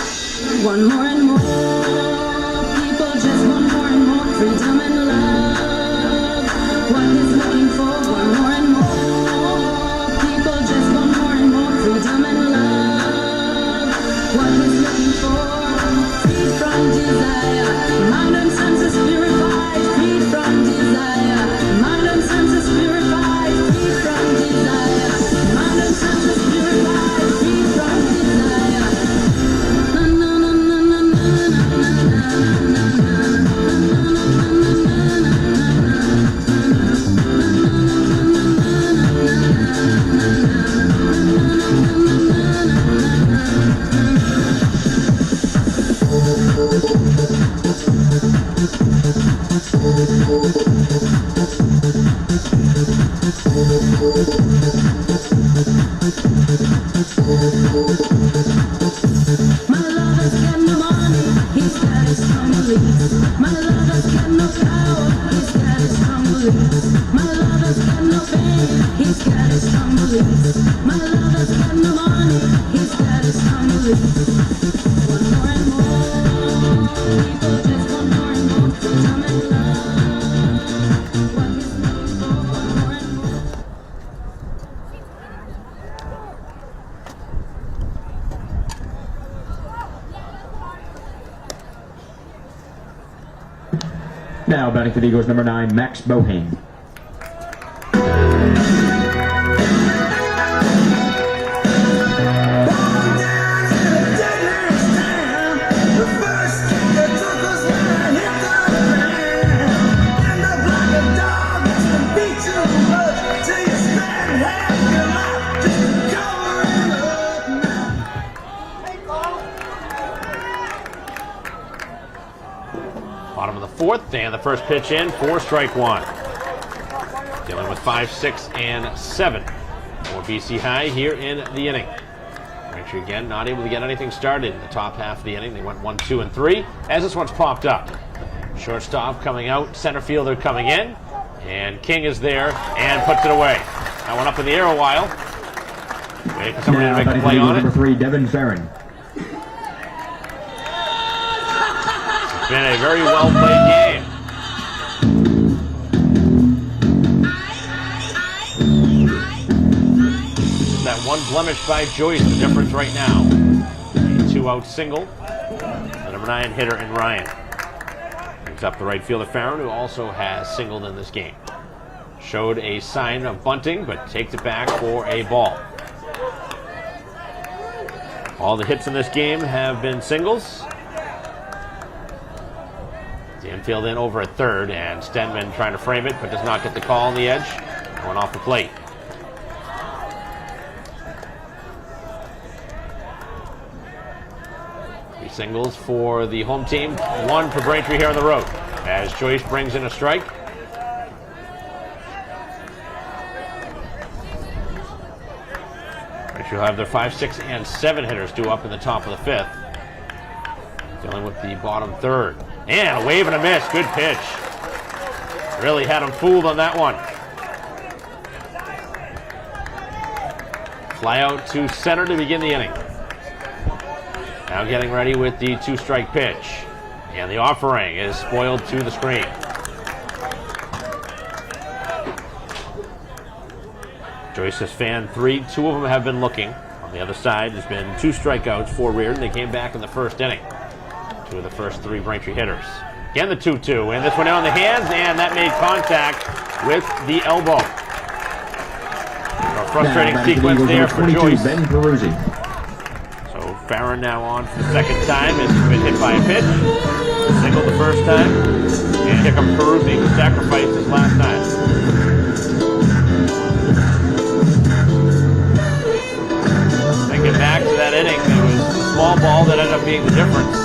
One more and more, people just want more and more freedom and love. What he's looking for, one more and more, people just want more and more freedom and love. What he's looking for, free from desire, mind and senses purified, free from desire, mind and senses purified, free from desire, mind and senses purified, free from desire. Na na na na na na na na na na. My lover's got no money, he's got his strong beliefs. My lover's got no power, he's got his strong beliefs. My lover's got no fame, he's got his strong beliefs. My lover's got no money, he's got his strong beliefs. One more and more, people just want more and more. So come and love what he's looking for. One more and more. Now batting for the Eagles, number 9, Max Bohane. Bottom of the fourth, and the first pitch in for strike one. Dealing with 5, 6, and 7 for BC High here in the inning. Braintree again not able to get anything started in the top half of the inning. They went 1, 2, and 3 as this one's popped up. Shortstop coming out, center fielder coming in, and King is there and puts it away. That one up in the air a while. Waiting for somebody to make a play on it. Number 3, Devin Farron. Been a very well played game. That one blemish by Joyce, the difference right now. A 2-out single. The number 9 hitter in Ryan. Brings up the right fielder Farron, who also has singled in this game. Showed a sign of bunting, but takes it back for a ball. All the hits in this game have been singles. The infield in over at third, and Stenman trying to frame it, but does not get the call on the edge. Going off the plate. Three singles for the home team, one for Braintree here on the road, as Joyce brings in a strike. Braintree will have their 5, 6, and 7 hitters due up in the top of the 5th. Dealing with the bottom third. And a wave and a miss. Good pitch. Really had him fooled on that one. Fly out to center to begin the inning. Now getting ready with the 2-strike pitch. And the offering is spoiled to the screen. Joyce has fanned 3. 2 of them have been looking. On the other side, there's been 2 strikeouts for Reardon. They came back in the first inning. 2 of the first 3 Braintree hitters. Again, the 2-2, and this one in on the hands, and that made contact with the elbow. A frustrating sequence there for Joyce. Ben Peruzzi. So Farron now on for the second time has been hit by a pitch. Singled the first time, and here comes Peruzzi, who sacrificed his last time. Thinking back to that inning, it was a small ball that ended up being the difference.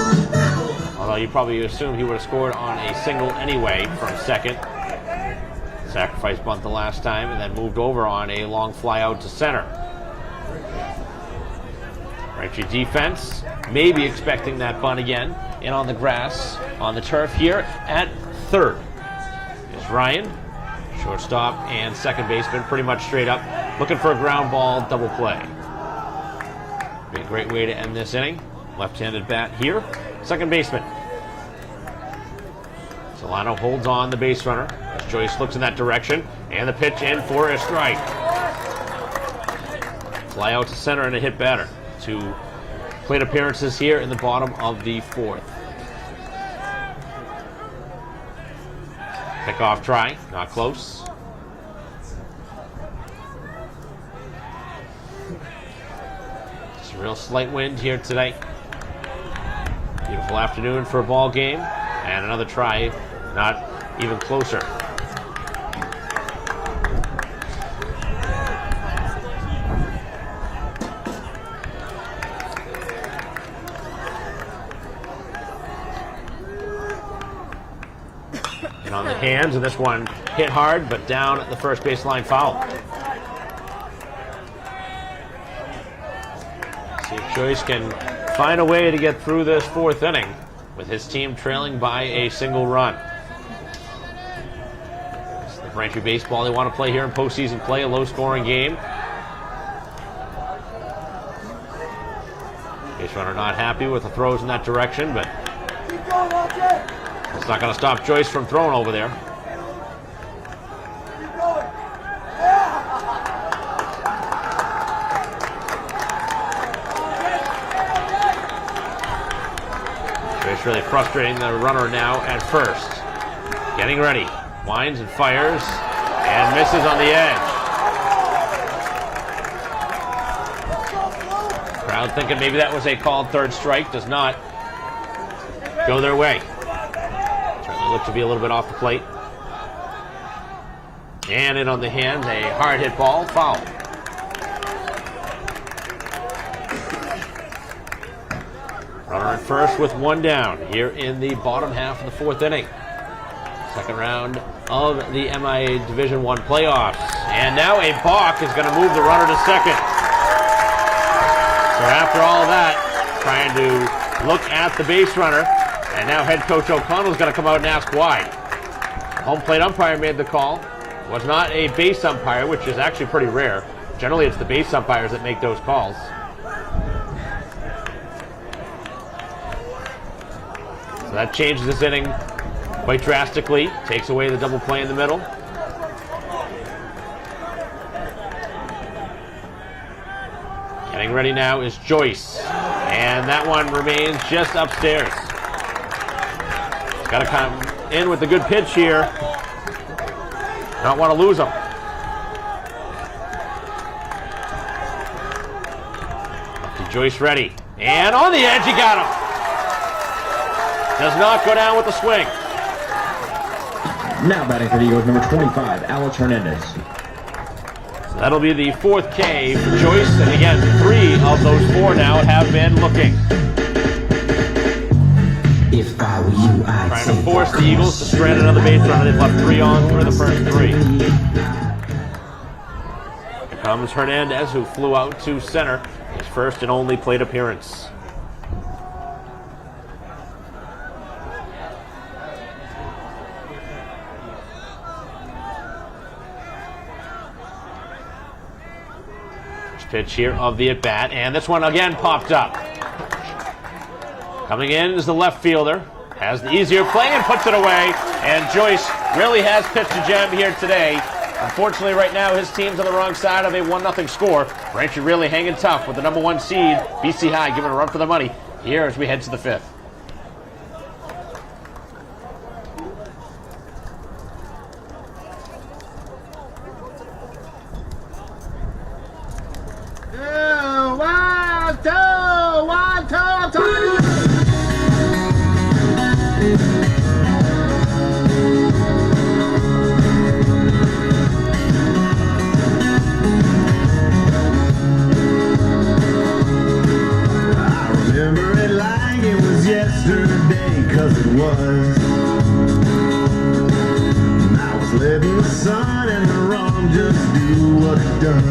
Although you probably assume he would have scored on a single anyway from second. Sacrifice bunt the last time and then moved over on a long fly out to center. Braintree defense maybe expecting that bunt again. In on the grass, on the turf here at third is Ryan. Shortstop and second baseman pretty much straight up. Looking for a ground ball double play. Be a great way to end this inning. Left-handed bat here. Second baseman. Solano holds on the base runner as Joyce looks in that direction, and the pitch in for a strike. Fly out to center and a hit batter. 2 plate appearances here in the bottom of the 4th. Pickoff try, not close. Just a real slight wind here today. Beautiful afternoon for a ball game, and another try, not even closer. And on the hands, and this one hit hard, but down at the first baseline foul. See if Joyce can find a way to get through this fourth inning with his team trailing by a single run. It's the Braintree baseball they want to play here in postseason play, a low-scoring game. Base runner not happy with the throws in that direction, but it's not going to stop Joyce from throwing over there. Joyce really frustrating the runner now at first. Getting ready. Winds and fires and misses on the edge. Crowd thinking maybe that was a called third strike. Does not go their way. Certainly looked to be a little bit off the plate. And in on the hands, a hard hit ball, foul. Runner at first with one down here in the bottom half of the fourth inning. Second round of the MIA Division I playoffs. And now a balk is going to move the runner to second. So after all of that, trying to look at the base runner, and now head coach O'Connell is going to come out and ask why. Home plate umpire made the call. Was not a base umpire, which is actually pretty rare. Generally, it's the base umpires that make those calls. So that changes this inning quite drastically. Takes away the double play in the middle. Getting ready now is Joyce. And that one remains just upstairs. Got to come in with a good pitch here. Don't want to lose him. Joyce ready. And on the edge, he got him. Does not go down with the swing. Now batting for the Eagles, number 25, Alex Hernandez. So that'll be the fourth K for Joyce. And again, 3 of those 4 now have been looking. If I were you, I'd Trying to force the Eagles to strand another base runner. They've left 3 on through the first 3. Here comes Hernandez, who flew out to center. His first and only plate appearance. First pitch here of the at-bat, and this one again popped up. Coming in is the left fielder. Has the easier play and puts it away. And Joyce really has pitched a gem here today. Unfortunately, right now, his team's on the wrong side of a 1-0 score. Braintree really hanging tough with the number 1 seed, BC High, giving a run for the money here as we head to the 5th. Letting the sun and the wrong just do what it does.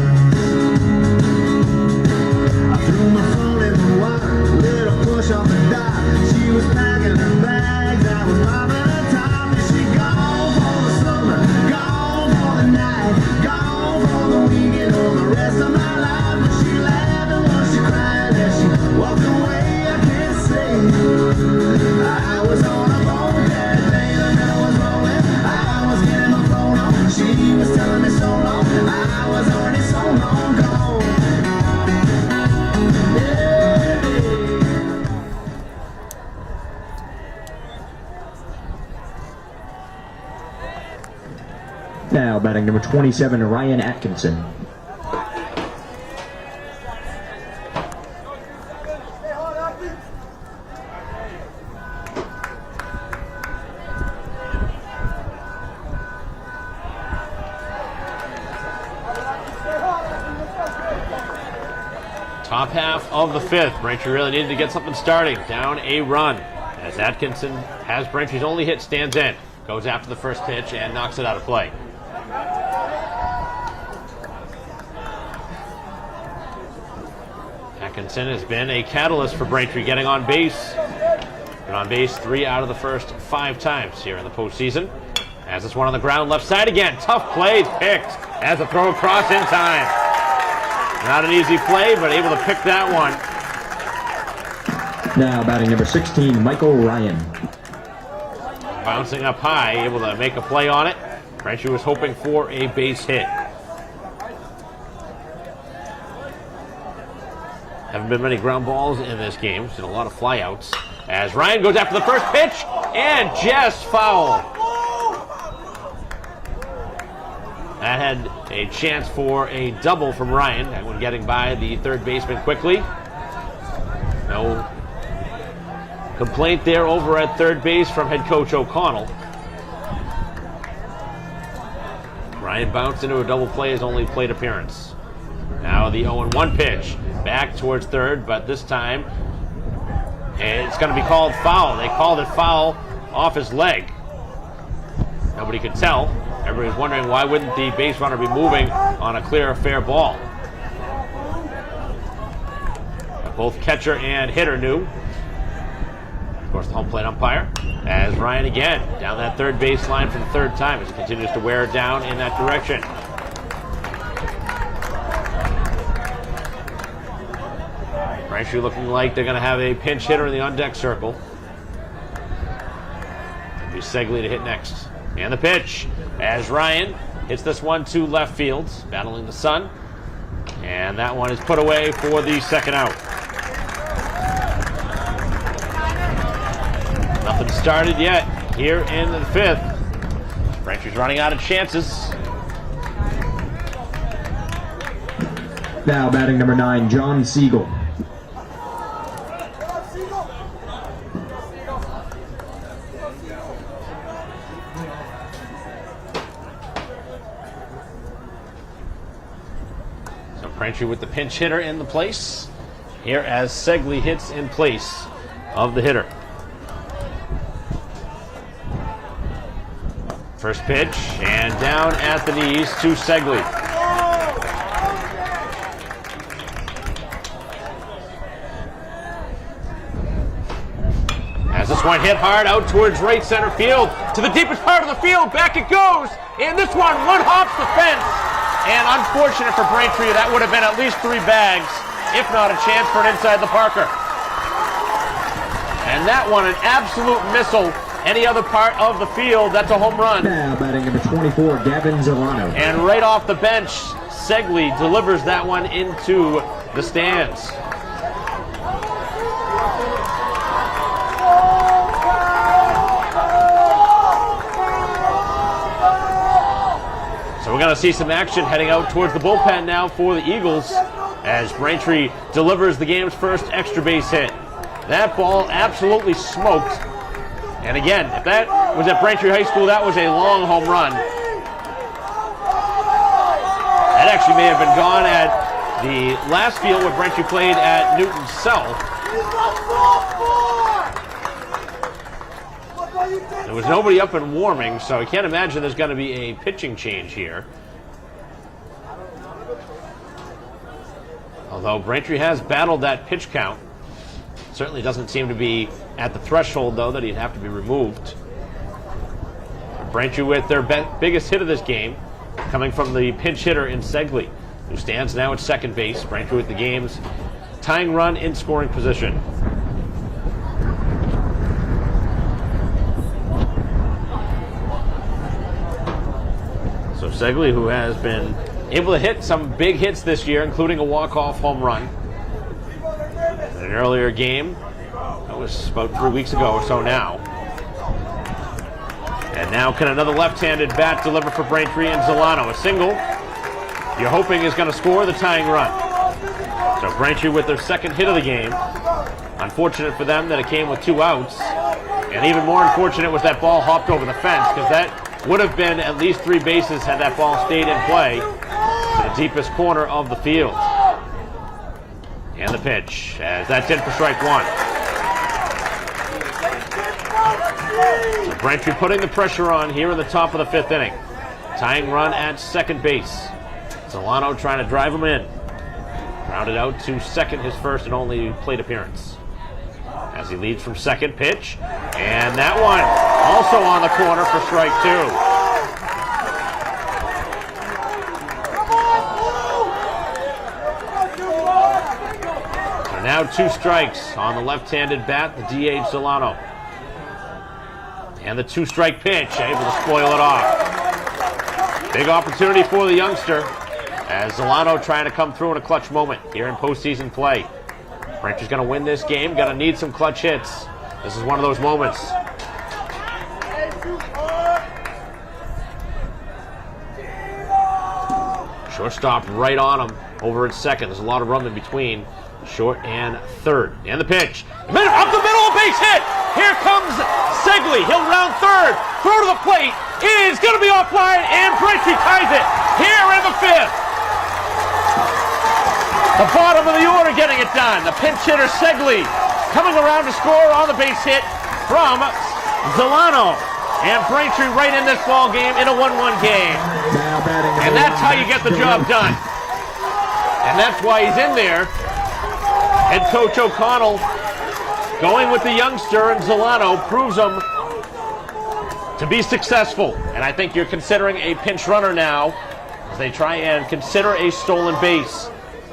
I threw my phone in the water, little push on the dock. She was packing her bags, I was mopping her top. And she gone for the summer, gone for the night, gone for the weekend or the rest of my life. But she laughed and was she crying as she walked away, I can't say. I was on a boat that day, the middle was rolling. I was getting my phone on. She was telling me so long. I was already so long gone. Yeah. Now batting number 27, Ryan Atkinson. Top half of the 5th. Braintree really needed to get something starting. Down a run as Atkinson has Braintree's only hit, stands in. goes after the first pitch and knocks it out of play. Atkinson has been a catalyst for Braintree getting on base. Been on base 3 out of the first 5 times here in the postseason. As this one on the ground, left side again. Tough play, picked as a throw across in time. Not an easy play, but able to pick that one. Now batting number 16, Michael Ryan. Bouncing up high, able to make a play on it. Braintree was hoping for a base hit. Haven't been many ground balls in this game. Seen a lot of flyouts. As Ryan goes after the first pitch and just foul. That had a chance for a double from Ryan. That one getting by the third baseman quickly. No complaint there over at third base from head coach O'Connell. Ryan bounced into a double play, his only plate appearance. Now the 0-1 pitch. Back towards third, but this time it's going to be called foul. They called it foul off his leg. Nobody could tell. Everybody was wondering why wouldn't the base runner be moving on a clear, fair ball. Both catcher and hitter knew. Of course, the home plate umpire. As Ryan again down that third base line for the third time as he continues to wear down in that direction. Braintree looking like they're going to have a pinch hitter in the on-deck circle. It'll be Segley to hit next. And the pitch as Ryan hits this one to left field, battling the sun. And that one is put away for the second out. Nothing started yet here in the fifth. Braintree's running out of chances. Now batting number 9, John Siegel. Braintree with the pinch hitter in the place. Here as Segley hits in place of the hitter. First pitch and down at the knees to Segley. As this one hit hard out towards right center field to the deepest part of the field, back it goes, and this one hops the fence. And unfortunate for Braintree, that would have been at least 3 bags, if not a chance for an inside the Parker. And that one, an absolute missile. Any other part of the field, that's a home run. Now batting number 24, Gavin Zolano. And right off the bench, Segley delivers that one into the stands. So we're going to see some action heading out towards the bullpen now for the Eagles as Braintree delivers the game's first extra base hit. That ball absolutely smoked. And again, if that was at Braintree High School, that was a long home run. That actually may have been gone at the last field where Braintree played at Newton South. There was nobody up and warming, so I can't imagine there's going to be a pitching change here. Although Braintree has battled that pitch count. Certainly doesn't seem to be at the threshold, though, that he'd have to be removed. Braintree with their biggest hit of this game, coming from the pinch hitter in Segley, who stands now at second base. Braintree with the game's tying run in scoring position. So Segley, who has been able to hit some big hits this year, including a walk-off home run. In an earlier game, that was about 3 weeks ago or so now. And now can another left-handed bat deliver for Braintree and Zolano. A single, you're hoping is going to score the tying run. So Braintree with their second hit of the game. Unfortunate for them that it came with 2 outs. And even more unfortunate was that ball hopped over the fence, because that would have been at least 3 bases had that ball stayed in play to the deepest corner of the field. And the pitch, as that's in for strike 1. So Braintree putting the pressure on here in the top of the 5th inning. Tying run at second base. Solano trying to drive him in. Rounded out to second, his first and only plate appearance. As he leads from second, pitch. And that one also on the corner for strike 2. So now 2 strikes on the left-handed bat, the DH Solano. And the 2-strike pitch, able to spoil it off. Big opportunity for the youngster as Solano trying to come through in a clutch moment here in postseason play. Braintree's going to win this game, going to need some clutch hits. This is one of those moments. Shortstop right on him over at second. There's a lot of room in between short and third. And the pitch. Up the middle, a base hit. Here comes Segley. He'll round third. Throw to the plate is going to be offline, and Braintree ties it here in the 5th. The bottom of the order getting it done. The pinch hitter Segley coming around to score on the base hit from Solano. And Braintree right in this ball game in a 1-1 game. And that's how you get the job done. And that's why he's in there. Head coach O'Connell going with the youngster, and Solano proves him to be successful. And I think you're considering a pinch runner now as they try and consider a stolen base.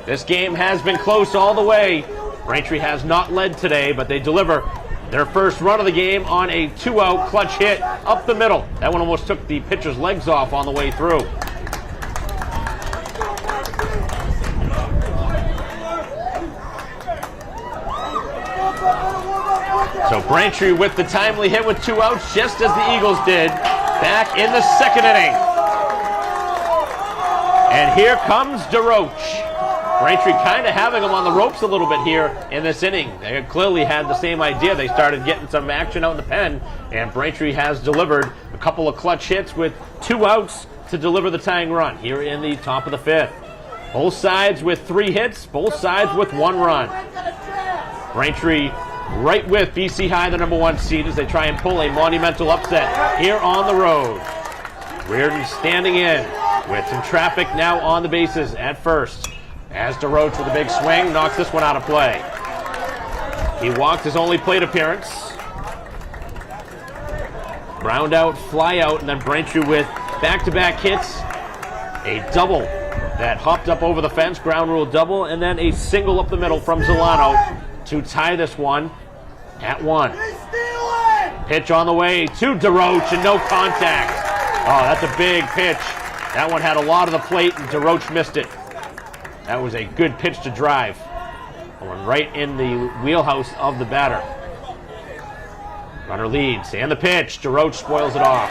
This game has been close all the way. Braintree has not led today, but they deliver their first run of the game on a 2-out clutch hit up the middle. That one almost took the pitcher's legs off on the way through. So Braintree with the timely hit with 2 outs, just as the Eagles did back in the 2nd inning. And here comes DeRoche. Braintree kind of having him on the ropes a little bit here in this inning. They clearly had the same idea. They started getting some action out in the pen, and Braintree has delivered a couple of clutch hits with 2 outs to deliver the tying run here in the top of the 5th. Both sides with 3 hits, both sides with 1 run. Braintree right with BC High, the #1 seed, as they try and pull a monumental upset here on the road. Reardon standing in with some traffic now on the bases at first. As DeRoche with a big swing knocks this one out of play. He walked his only plate appearance. Ground out, fly out, and then Braintree with back-to-back hits. A double that hopped up over the fence, ground rule double, and then a single up the middle from Solano to tie this one at 1. Pitch on the way to DeRoche and no contact. Oh, that's a big pitch. That one had a lot of the plate and DeRoche missed it. That was a good pitch to drive. Going right in the wheelhouse of the batter. Runner leads, and the pitch. DeRoche spoils it off.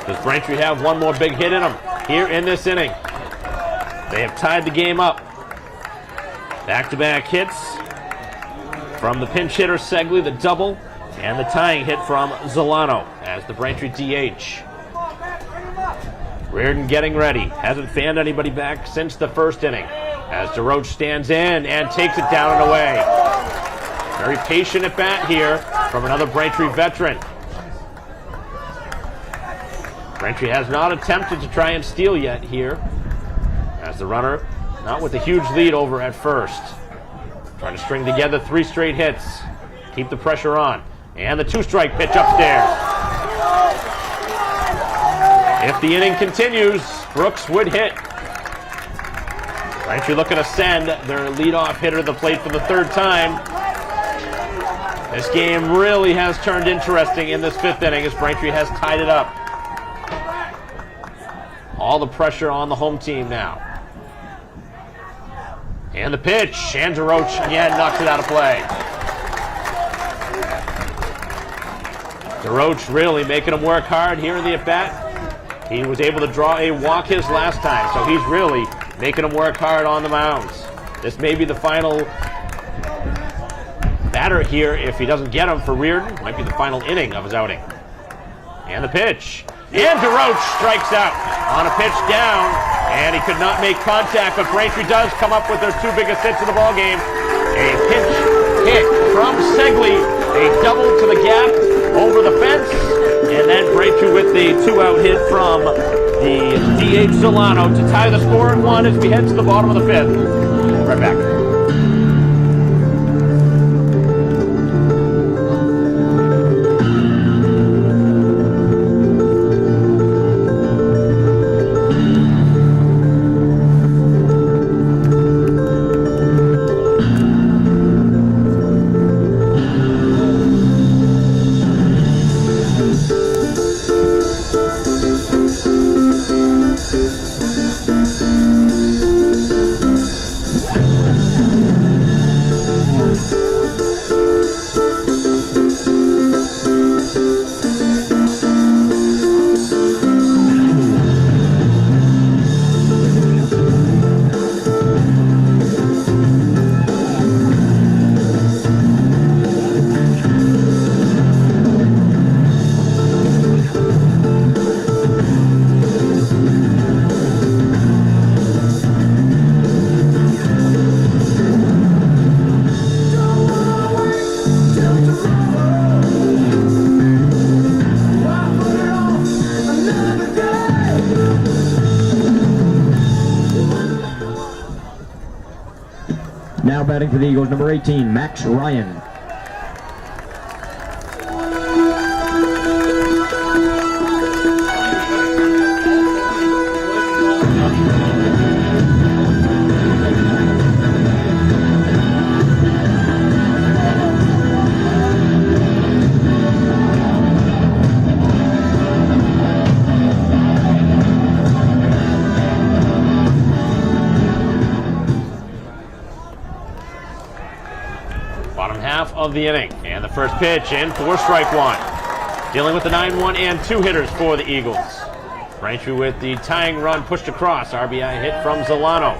Does Braintree have one more big hit in them here in this inning? They have tied the game up. Back-to-back hits from the pinch hitter Segley, the double, and the tying hit from Solano as the Braintree DH. Reardon getting ready. Hasn't fanned anybody back since the 1st inning. As DeRoche stands in and takes it down and away. Very patient at bat here from another Braintree veteran. Braintree has not attempted to try and steal yet here. As the runner, not with a huge lead over at first. Trying to string together 3 straight hits. Keep the pressure on. And the 2-strike pitch upstairs. If the inning continues, Brooks would hit. Braintree looking to send their leadoff hitter to the plate for the 3rd time. This game really has turned interesting in this 5th inning as Braintree has tied it up. All the pressure on the home team now. And the pitch, and DeRoche again knocks it out of play. DeRoche really making him work hard here in the at-bat. He was able to draw a walk his last time, so he's really making him work hard on the mounds. This may be the final batter here if he doesn't get him for Reardon. Might be the final inning of his outing. And the pitch. And DeRoche strikes out on a pitch down, and he could not make contact, but Braintree does come up with their 2 biggest hits of the ballgame. A pinch hit from Segley, A double to the gap, over the fence, and then Braintree with the 2-out hit from the DH Solano to tie the score at 1 as we head to the bottom of the 5th. Right back. Now batting for the Eagles, number 18, Max Ryan. Bottom half of the inning, and the first pitch in for strike 1. Dealing with the 9-1 and 2 hitters for the Eagles. Braintree with the tying run pushed across, RBI hit from Zolano.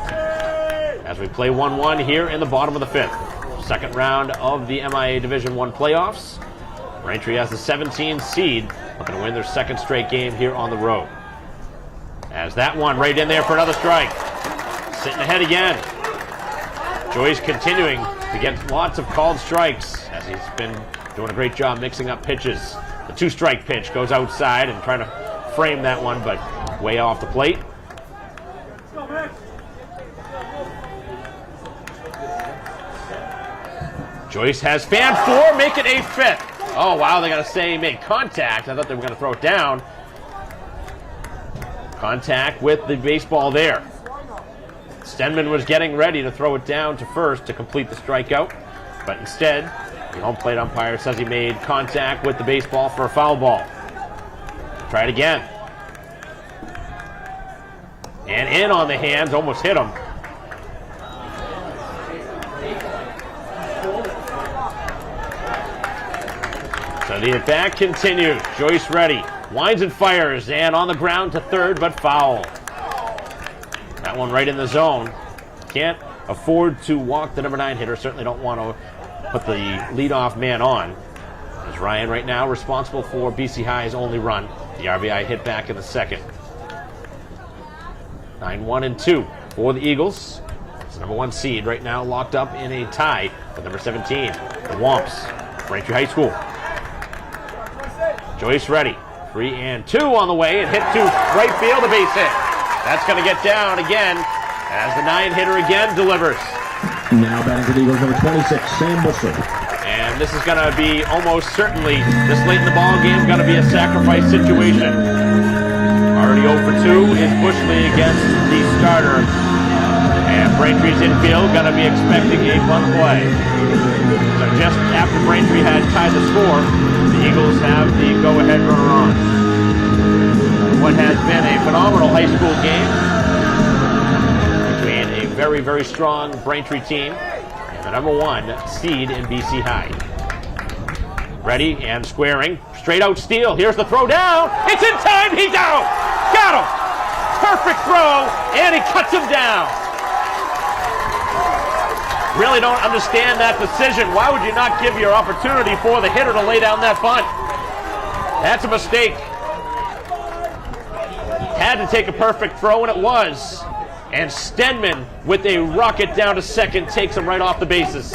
As we play 1-1 here in the bottom of the 5th. Second round of the MIA Division I playoffs. Braintree has the 17 seed, looking to win their second straight game here on the road. As that one right in there for another strike. Sitting ahead again. Joyce continuing to get lots of called strikes as he's been doing a great job mixing up pitches. The 2-strike pitch goes outside and trying to frame that one, but way off the plate. Joyce has fan 4, make it a 5th. Oh wow, they got to say he made contact. I thought they were going to throw it down. Contact with the baseball there. Stenman was getting ready to throw it down to first to complete the strikeout, but instead, the home plate umpire says he made contact with the baseball for a foul ball. Try it again. And in on the hands, almost hit him. So the at-bat continues. Joyce ready. Winds and fires, and on the ground to third, but foul. That one right in the zone. Can't afford to walk the number 9 hitter. Certainly don't want to put the leadoff man on. As Ryan right now responsible for BC High's only run. The RBI hit back in the second. 9-1 and 2 for the Eagles. It's the number 1 seed right now locked up in a tie with number 17, the Womps, Braintree High School. Joyce ready. 3 and 2 on the way and hit to right field, a base hit. That's going to get down again as the 9-hitter again delivers. Now batting for the Eagles, number 26, Sam Bushley. And this is going to be almost certainly, this late in the ball game, going to be a sacrifice situation. Already 0 for 2 is Bushley against the starter. And Braintree's infield going to be expecting a bunt play. So just after Braintree had tied the score, the Eagles have the go-ahead runner on. What has been a phenomenal high school game between a very, very strong Braintree team and the number 1 seed in BC High. Ready and squaring. Straight out steal. Here's the throw down. It's in time. He's out. Got him. Perfect throw, and he cuts him down. Really don't understand that decision. Why would you not give your opportunity for the hitter to lay down that bunt? That's a mistake. Had to take a perfect throw, and it was. And Stenman, with a rocket down to second, takes him right off the bases.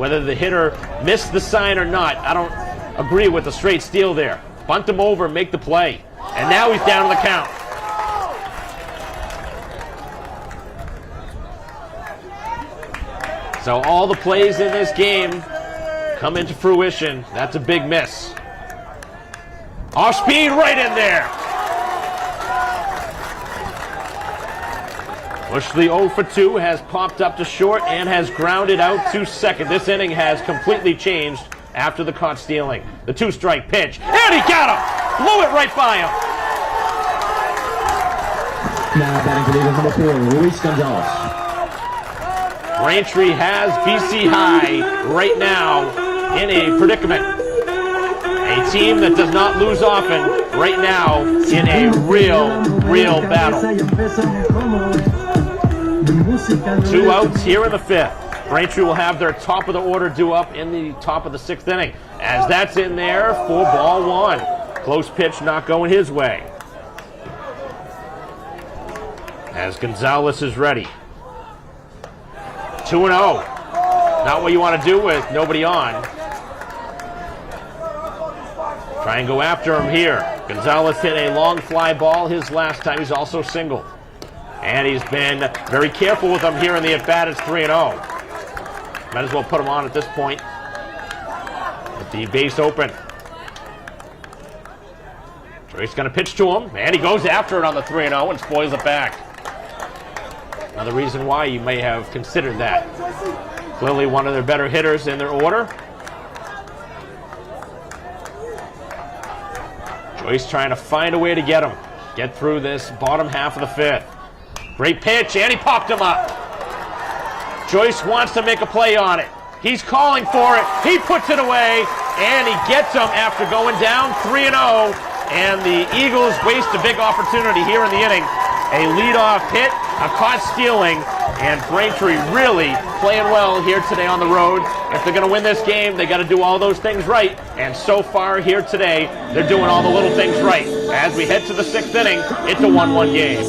whether the hitter missed the sign or not. I don't agree with the straight steal there. Bunt him over and make the play. And now he's down to the count. So all the plays in this game come into fruition. That's a big miss. Off speed, right in there. Bushley 0 for 2 has popped up to short and has grounded out to second. This inning has completely changed after the caught stealing. The 2-strike pitch, and he got him! Blew it right by him. Now batting for the Eagles, number 4, Luis Gonzalez. Braintree has BC High right now in a predicament. A team that does not lose often right now in a real battle. 2 outs here in the 5th. Braintree will have their top of the order due up in the top of the 6th inning. As that's in there for ball 1. Close pitch not going his way. As Gonzalez is ready. 2-0. Not what you want to do with nobody on. Try and go after him here. Gonzalez hit a long fly ball his last time. He's also singled. And he's been very careful with him here in the at-bat. It's 3-0. Might as well put him on at this point. With the base open. Joyce going to pitch to him. And he goes after it on the 3-0 and spoils it back. Another reason why you may have considered that. Clearly one of their better hitters in their order. Joyce trying to find a way to get him. Get through this bottom half of the 5th. Great pitch, and he popped him up. Joyce wants to make a play on it. He's calling for it. He puts it away, and he gets him after going down 3-0. And the Eagles waste a big opportunity here in the inning. A leadoff hit, a caught stealing, and Braintree really playing well here today on the road. If they're going to win this game, they got to do all those things right. And so far here today, they're doing all the little things right. As we head to the 6th inning, it's a 1-1 game.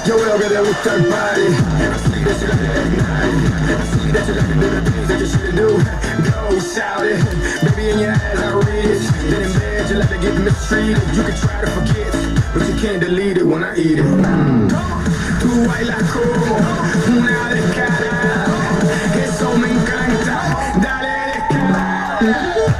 Yo veo que te gusta el party, and I see that you like to ignite. I see that you like to do the things that you shouldn't do. Go shout it, baby in your eyes I read it. Then in bed you like to get mistreated. You can try to forget, but you can't delete it when I eat it. Tu baila como una descarada, eso me encanta. Dale descarada.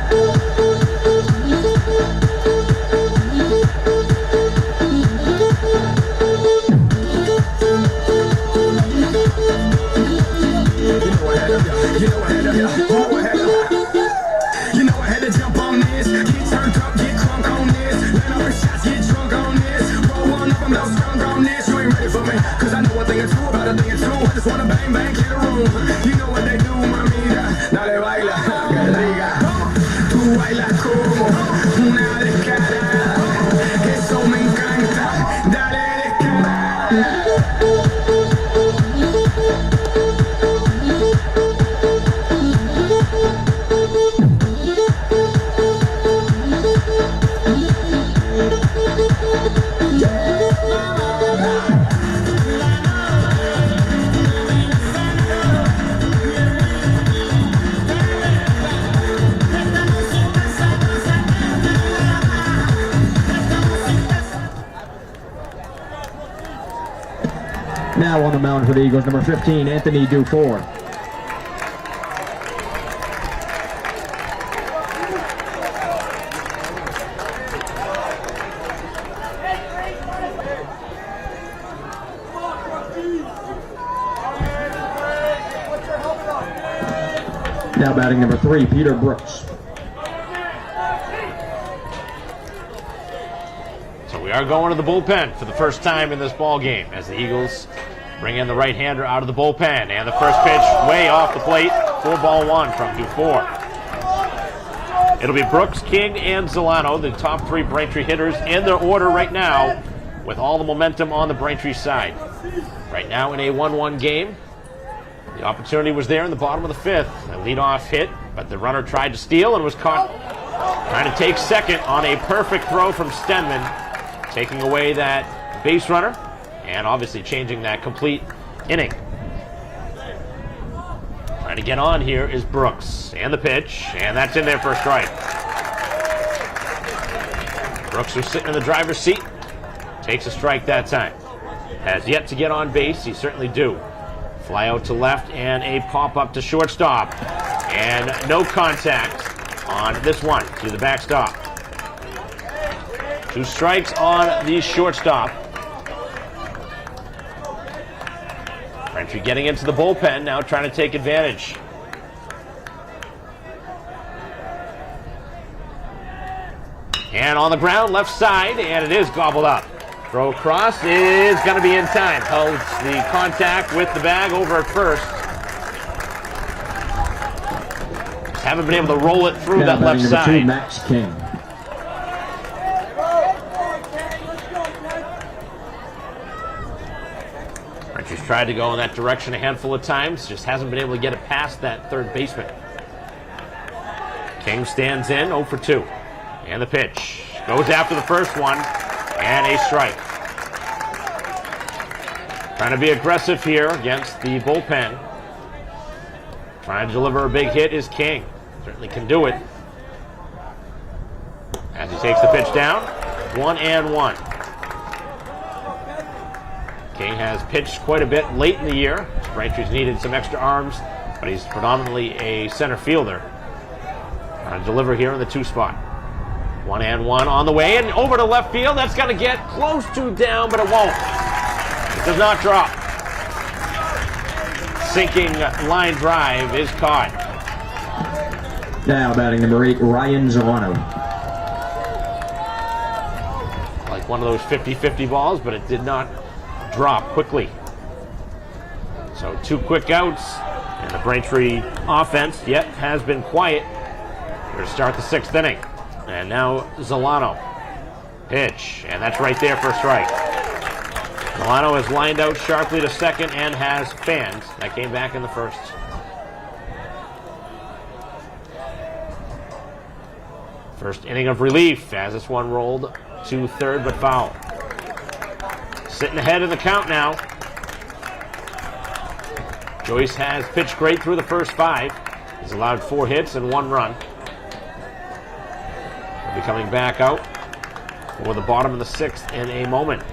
You know I had to jump on this, get turned up, get crunk on this, land up the shots, get drunk on this, roll one of them, no skunk on this. You ain't ready for me, cause I know one thing or two about a thing or two. I just wanna bang bang, clear the room. You know what they do, mamita, dale baila, que diga. Tu bailas como una descarada, eso me encanta, dale descarada. Now on the mound for the Eagles, number 15, Anthony Dufour. Now batting number 3, Peter Brooks. So we are going to the bullpen for the first time in this ball game as the Eagles bring in the right-hander out of the bullpen. And the first pitch way off the plate. 4-1 from Dufour. It'll be Brooks, King, and Zolano, the top three Braintree hitters in their order right now, with all the momentum on the Braintree side. Right now in a 1-1 game. The opportunity was there in the bottom of the fifth. A leadoff hit, but the runner tried to steal and was caught trying to take second on a perfect throw from Stenman, taking away that base runner and obviously changing that complete inning. Trying to get on here is Brooks, and the pitch, and that's in there for a strike. Brooks, who's sitting in the driver's seat, takes a strike that time. Has yet to get on base, he certainly do. Fly out to left and a pop-up to shortstop. And no contact on this one to the backstop. 2 strikes on the shortstop. Braintree getting into the bullpen now, trying to take advantage. And on the ground, left side, and it is gobbled up. Throw across is going to be in time. Holds the contact with the bag over at first. Haven't been able to roll it through that left side. Max King. Braintree's tried to go in that direction a handful of times, just hasn't been able to get it past that third baseman. King stands in, 0 for 2. And the pitch. Goes after the first one, and a strike. Trying to be aggressive here against the bullpen. Trying to deliver a big hit is King. Certainly can do it. As he takes the pitch down, 1-1. King has pitched quite a bit late in the year. Braintree's needed some extra arms, but he's predominantly a center fielder. Trying to deliver here in the 2 spot. 1-1 on the way, and over to left field. That's going to get close to down, but it won't. It does not drop. Sinking line drive is caught. Now batting number 8, Ryan Zolano. Like one of those 50-50 balls, but it did not drop quickly. So 2 quick outs, and the Braintree offense yet has been quiet here to start the 6th inning. And now Zolano. Pitch, and that's right there for a strike. Zolano has lined out sharply to second and has fanned. That came back in the first. First inning of relief as this one rolled to third but foul. Sitting ahead in the count now. Joyce has pitched great through the first 5. He's allowed 4 hits and 1 run. He'll be coming back out for the bottom of the 6th in a moment.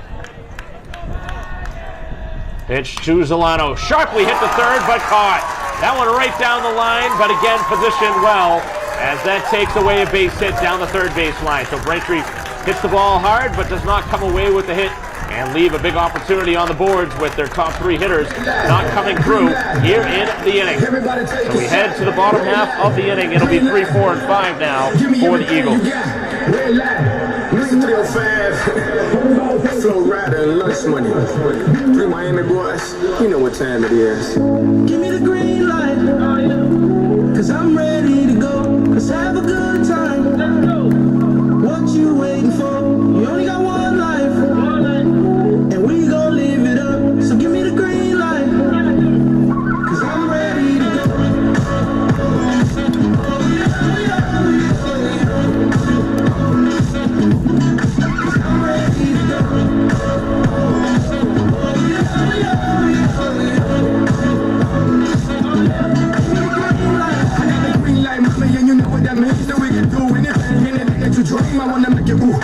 Pitch to Zolano. Sharply hit the third, but caught. That one right down the line, but again positioned well as that takes away a base hit down the third base line. So Braintree hits the ball hard, but does not come away with the hit and leave a big opportunity on the boards with their top 3 hitters not coming through here in the inning. So we head to the bottom half of the inning. It'll be 3, 4, and 5 now for the Eagles. Flow rider and lunch money. 3 Miami boys, you know what time it is. Give me the green light, cause I'm ready to go. Let's have a good time. Let's go. What you waiting for? You only got one life, and we gon' live it up. So give me the green light, cause I'm ready to go. I'm ready to go. Dream, I wanna make it ooh,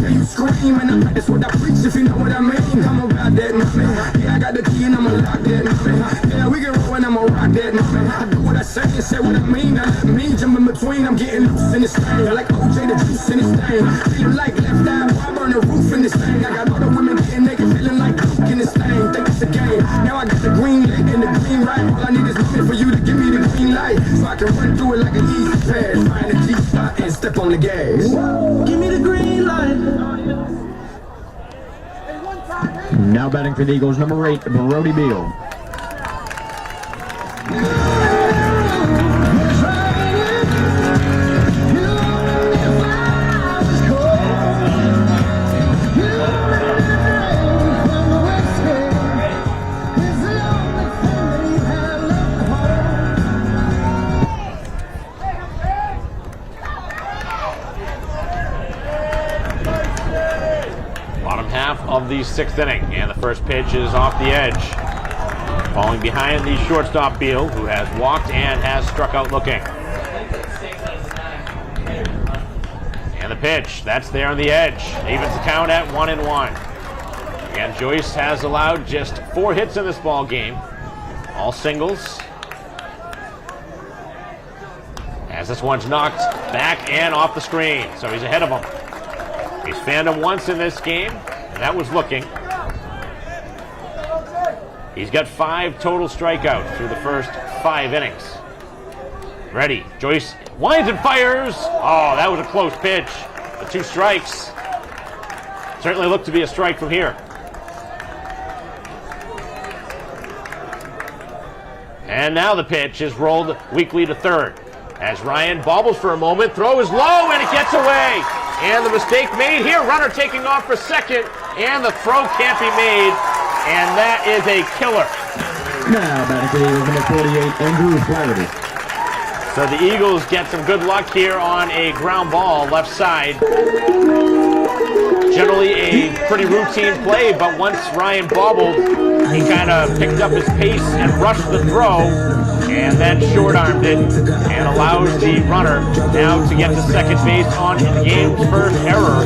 yeah, you scream, and that's what I preach, if you know what I mean. I'm about that, mommy. Yeah, I got the key and I'ma lock that, mommy. Yeah, we can roll and I'ma rock that, mommy. I do what I say and say what I mean. I let me jump in between, I'm getting loose in this thing. Like OJ, the juice in this thing. Feeling like left eye, boy, I burn the roof in this thing. I got all the women getting naked, feeling like Luke in this thing. Think it's a game. Now I got the green light and the green right. All I need is money for you to give me the green light, so I can run through it like an easy pass. Find a G spot and step on the gas. Give me the green light, Now batting for the Eagles, number 8, Brody Beal. Bottom half of the 6th inning, and the first pitch is off the edge. Falling behind the shortstop Beal, who has walked and has struck out looking. And the pitch, that's there on the edge. Evens the count at 1-1. And Joyce has allowed just 4 hits in this ball game, all singles. As this one's knocked back and off the screen, so he's ahead of him. He's fanned him once in this game, and that was looking. He's got 5 total strikeouts through the first 5 innings. Ready, Joyce winds and fires. Oh, that was a close pitch. The 2 strikes. Certainly looked to be a strike from here. And now the pitch is rolled weakly to third. As Ryan bobbles for a moment, throw is low, and it gets away. And the mistake made here, runner taking off for second, and the throw can't be made, and that is a killer. Now batting for the Eagles, number 48, Andrew Flaherty. So the Eagles get some good luck here on a ground ball left side. Generally a pretty routine play, but once Ryan bobbled, he kind of picked up his pace and rushed the throw, and then short-armed it, and allows the runner now to get to second base on the game's first error,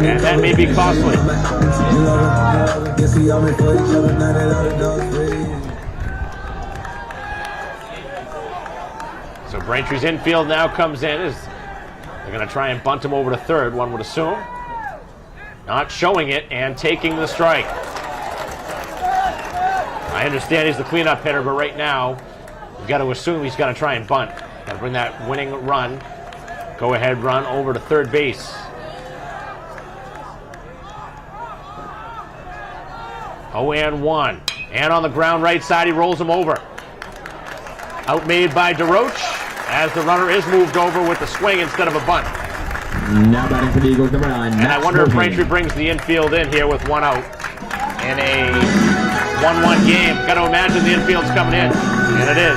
and that may be costly. So Braintree's infield now comes in. They're going to try and bunt him over to third, one would assume. Not showing it and taking the strike. I understand he's the cleanup hitter, but right now, we've got to assume he's got to try and bunt. Got to bring that winning run, go-ahead run over to third base. Oh, and 1. And on the ground right side, he rolls him over. Outmade by DeRoche as the runner is moved over with the swing instead of a bunt. Now batting for the Eagles, number 9. And I wonder if Braintree brings the infield in here with 1 out in a 1-1 game. Got to imagine the infield's coming in, and it is.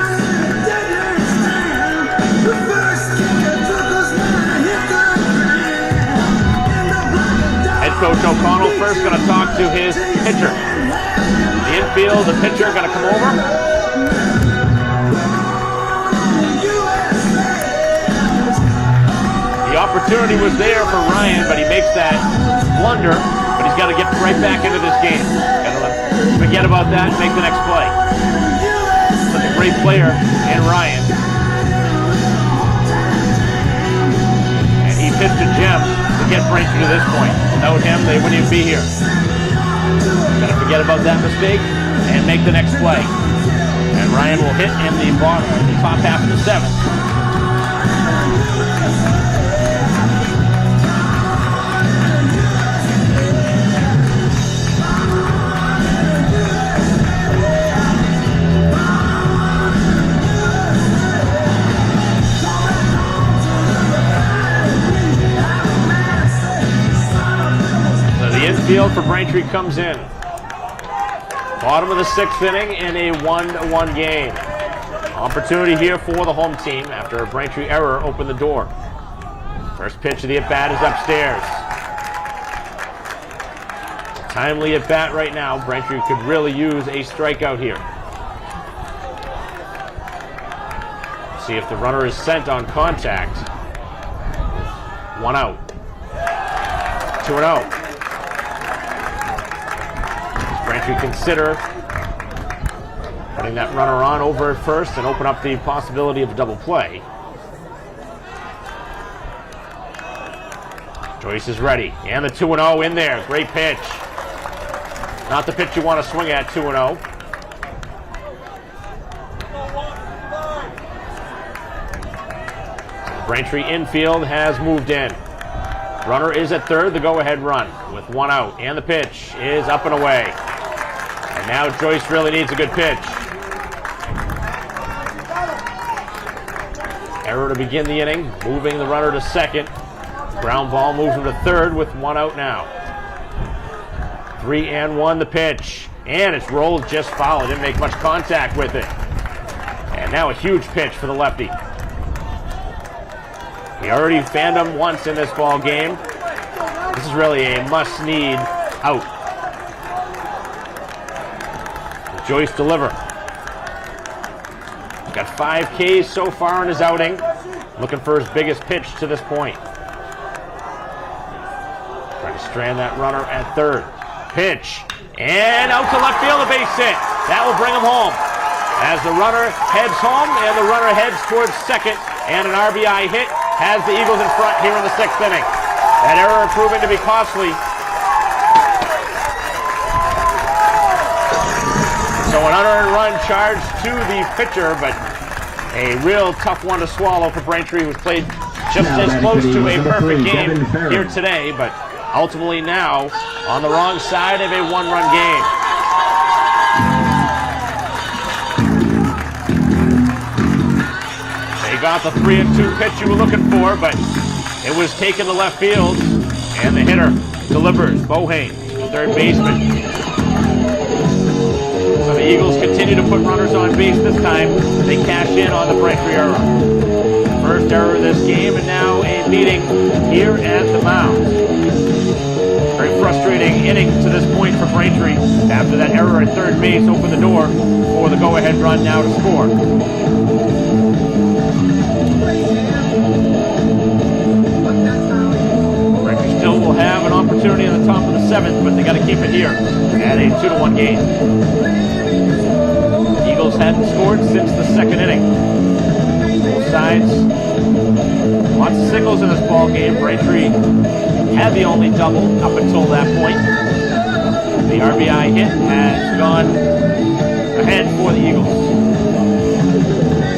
Head coach O'Connell first going to talk to his pitcher. The infield, the pitcher going to come over. The opportunity was there for Ryan, but he makes that blunder, but he's got to get right back into this game. Gotta forget about that and make the next play. Such a great player in Ryan. And he pitched a gem to get Braintree to this point. Without him, they wouldn't even be here. Gotta forget about that mistake and make the next play. And Ryan will hit in the bottom, the top half of the 7th. Infield for Braintree comes in. Bottom of the 6th inning in a 1-1 game. Opportunity here for the home team after a Braintree error opened the door. First pitch of the at-bat is upstairs. Timely at-bat right now. Braintree could really use a strikeout here. See if the runner is sent on contact. 1 out. 2-0. Braintree consider putting that runner on over at first and open up the possibility of a double play. Joyce is ready, and the 2-0 in there. Great pitch. Not the pitch you want to swing at, 2-0. The Braintree infield has moved in. Runner is at third, the go-ahead run with 1 out, and the pitch is up and away. And now Joyce really needs a good pitch. Error to begin the inning, moving the runner to second. Ground ball moves him to third with one out now. 3-1 the pitch. And it's rolled just foul. It didn't make much contact with it. And now a huge pitch for the lefty. He already fanned him once in this ball game. This is really a must-need out. Joyce deliver. He's got 5 Ks so far in his outing. Looking for his biggest pitch to this point. Trying to strand that runner at third. Pitch. And out to left field, a base hit. That will bring him home. As the runner heads home and the runner heads towards second, and an RBI hit has the Eagles in front here in the 6th inning. That error proving to be costly. So an unearned run charged to the pitcher, but a real tough one to swallow for Braintree, who's played just as close to a perfect game here today, but ultimately now on the wrong side of a 1-run game. They got the 3-2 pitch you were looking for, but it was taken to left field, and the hitter delivers. Bohane, third baseman. So the Eagles continue to put runners on base this time. They cash in on the Braintree error. First error of this game, and now a meeting here at the mound. Very frustrating inning to this point for Braintree. After that error at third base opened the door for the go-ahead run now to score. Braintree still will have an opportunity on the top of the 7th, but they got to keep it here at a 2-1 game. Eagles hadn't scored since the 2nd inning. Both sides, lots of singles in this ball game. Braintree had the only double up until that point. The RBI hit has gone ahead for the Eagles.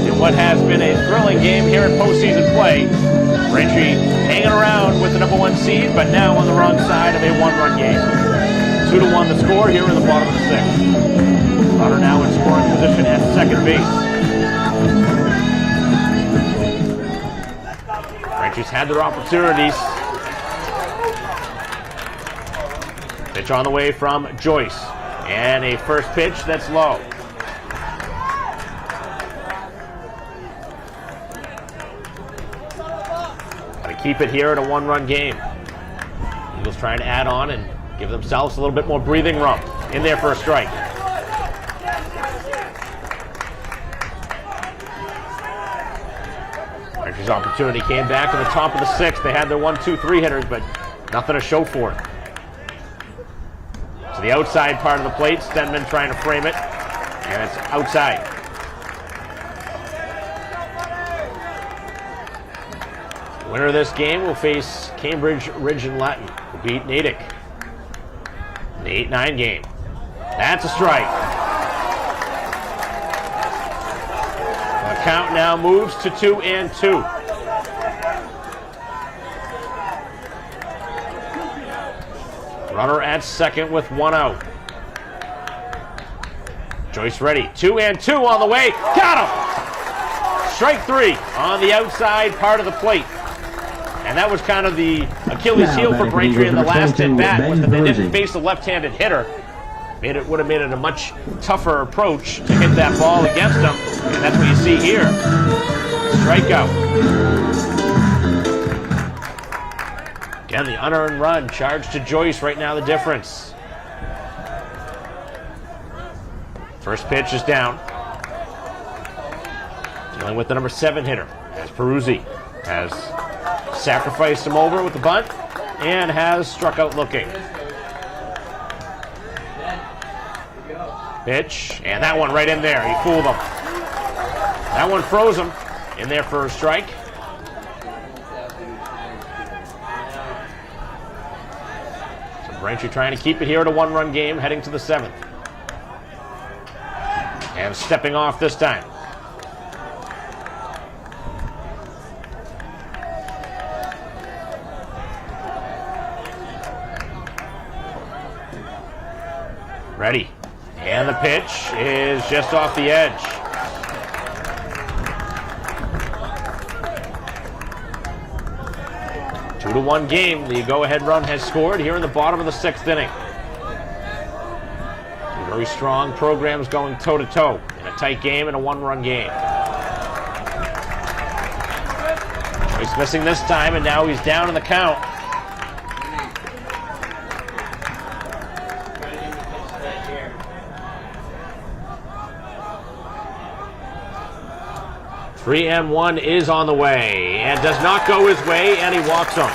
In what has been a thrilling game here in postseason play, Braintree hanging around with the #1 seed, but now on the wrong side of a 1-run game. 2-1 the score here in the bottom of the 6th. Runner now in scoring position at second base. Braintree's had their opportunities. Pitch on the way from Joyce. And a first pitch that's low. Got to keep it here at a 1-run game. Eagles trying to add on and give themselves a little bit more breathing room in there for a strike. Braintree's opportunity came back in the top of the 6th. They had their 1-2-3 hitters, but nothing to show for it. To the outside part of the plate, Stenman trying to frame it, and it's outside. The winner of this game will face Cambridge Ridge and Latin, who beat Natick in the 8-9 game. That's a strike. The count now moves to 2-2. Runner at second with 1 out. Joyce ready. 2-2 on the way. Got him! Strike 3 on the outside part of the plate. And that was kind of the Achilles heel for Braintree in the last at bat, was that they didn't face a left-handed hitter. Would have made it a much tougher approach to hit that ball against him. And that's what you see here. Strikeout. Again, the unearned run charged to Joyce right now, the difference. First pitch is down. Dealing with the #7 hitter, as Peruzzi has sacrificed him over with the bunt and has struck out looking. Pitch, and that one right in there. He fooled him. That one froze him in there for a strike. Braintree trying to keep it here at a 1-run game, heading to the 7th. And stepping off this time. Ready. And the pitch is just off the edge. Two to one game. The go-ahead run has scored here in the bottom of the 6th inning. Two very strong programs going toe-to-toe in a tight game and a one-run game. He's missing this time, and now he's down in the count. Three and one is on the way, and does not go his way, and he walks him.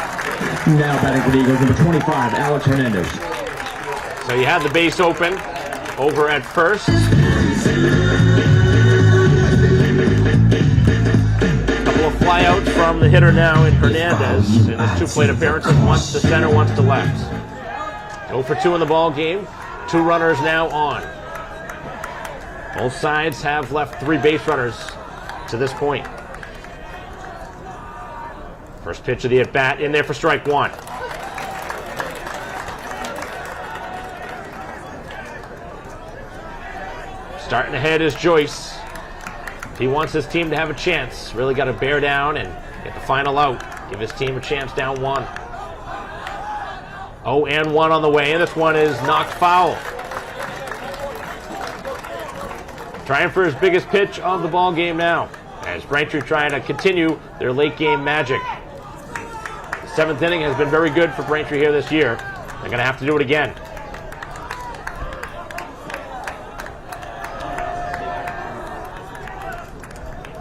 Now batting for the Eagles, number 25, Alex Hernandez. So you had the base open over at first. Couple of flyouts from the hitter now in Hernandez in his 2 plate appearances, once to center, once to left. 0 for 2 in the ball game. 2 runners now on. Both sides have left 3 base runners to this point. First pitch of the at-bat in there for strike 1. Starting ahead is Joyce. If he wants his team to have a chance, really got to bear down and get the final out. Give his team a chance down 1. 0-1 on the way, and this one is knocked foul. Trying for his biggest pitch of the ball game now, as Braintree trying to continue their late game magic. The 7th inning has been very good for Braintree here this year. They're going to have to do it again.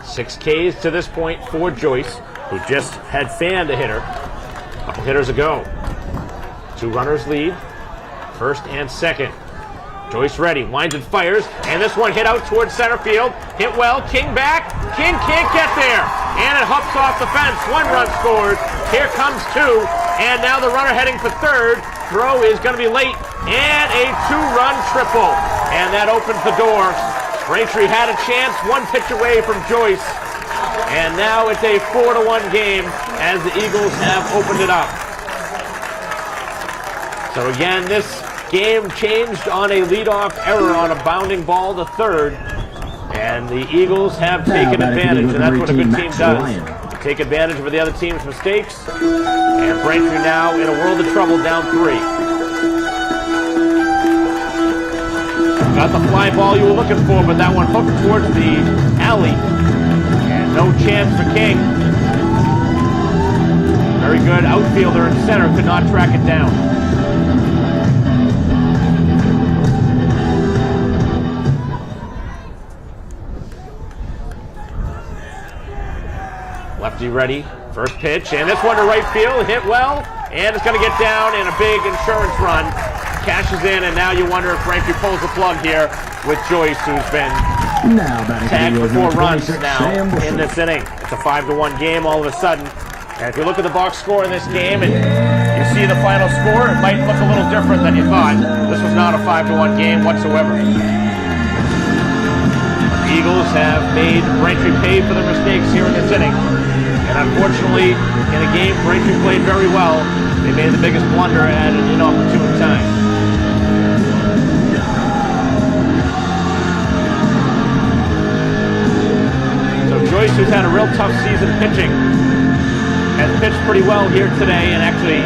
Six Ks to this point for Joyce, who just had fanned a hitter a couple hitters ago. 2 runners lead, first and second. Joyce ready, winds and fires, and this one hit out towards center field. Hit well, King back. King can't get there, and it hops off the fence. 1 run scored. Here comes 2, and now the runner heading for third. Throw is going to be late, and a 2-run triple, and that opens the door. Braintree had a chance, 1 pitch away from Joyce, and now it's a 4-1 game as the Eagles have opened it up. So again, this game changed on a leadoff error on a bounding ball to third, and the Eagles have taken advantage, and that's what a good team does. Take advantage of the other team's mistakes, and Braintree now in a world of trouble, down 3. Got the fly ball you were looking for, but that one hooked towards the alley, and no chance for King. Very good outfielder in center, could not track it down. Lefty ready, first pitch, and this one to right field, hit well, and it's going to get down in a big insurance run. Cashes in, and now you wonder if Braintree pulls the plug here with Joyce, who's been tagged for 4 runs now in this inning. It's a 5-1 game all of a sudden. And if you look at the box score in this game and you see the final score, it might look a little different than you thought. This was not a 5-1 game whatsoever. The Eagles have made Braintree pay for their mistakes here in this inning. And unfortunately, in a game Braintree played very well, they made the biggest blunder at an inopportune time. So Joyce, who's had a real tough season pitching, has pitched pretty well here today, and actually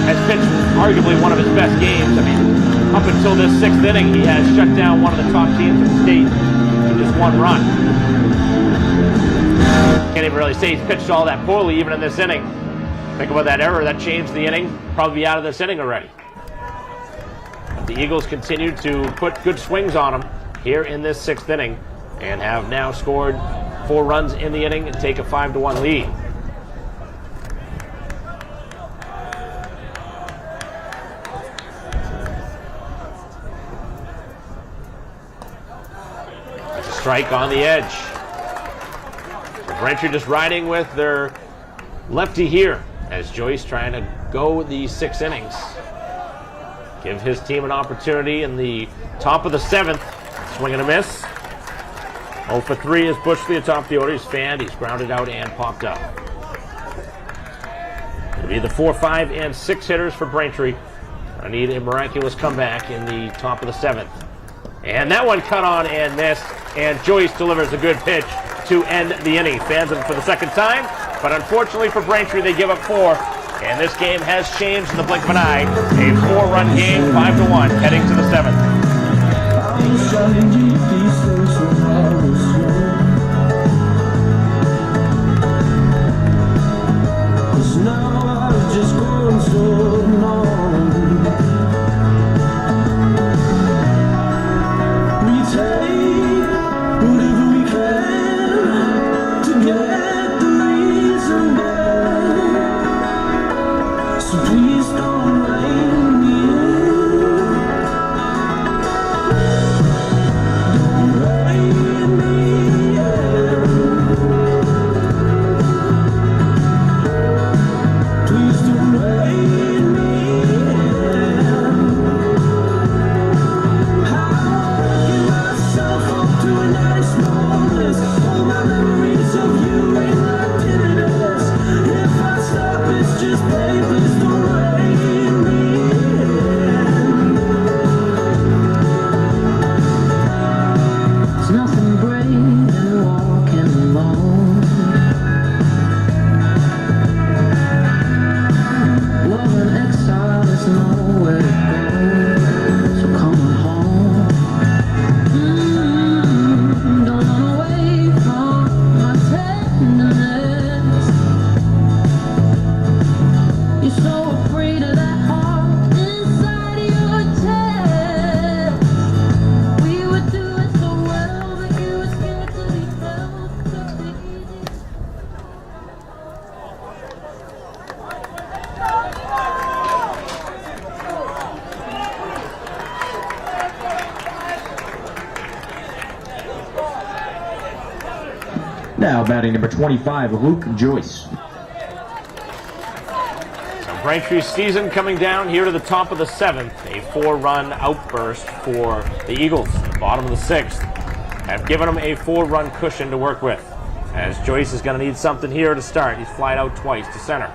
has pitched arguably one of his best games. I mean, up until this 6th inning, he has shut down one of the top teams in the state with just 1 run. Can't even really say he's pitched all that poorly, even in this inning. Think about that error, that changed the inning. Probably be out of this inning already. But the Eagles continue to put good swings on him here in this 6th inning, and have now scored 4 runs in the inning and take a 5-1 lead. That's a strike on the edge. Braintree just riding with their lefty here, as Joyce trying to go the 6 innings. Give his team an opportunity in the top of the 7th. Swing and a miss. 0 for 3 is Bushley atop the order. He's fanned, he's grounded out and popped up. It'll be the 4, 5, and 6 hitters for Braintree. I need a miraculous comeback in the top of the 7th. And that one cut on and missed, and Joyce delivers a good pitch to end the inning. Fans of it for the second time, but unfortunately for Braintree, they give up 4. And this game has changed in the blink of an eye. A 4-run game, 5-1, heading to the 7th. Now batting number 25, Luke Joyce. So Braintree's season coming down here to the top of the 7th. A 4-run outburst for the Eagles. The bottom of the 6th have given him a 4-run cushion to work with. As Joyce is going to need something here to start. He's flied out twice to center.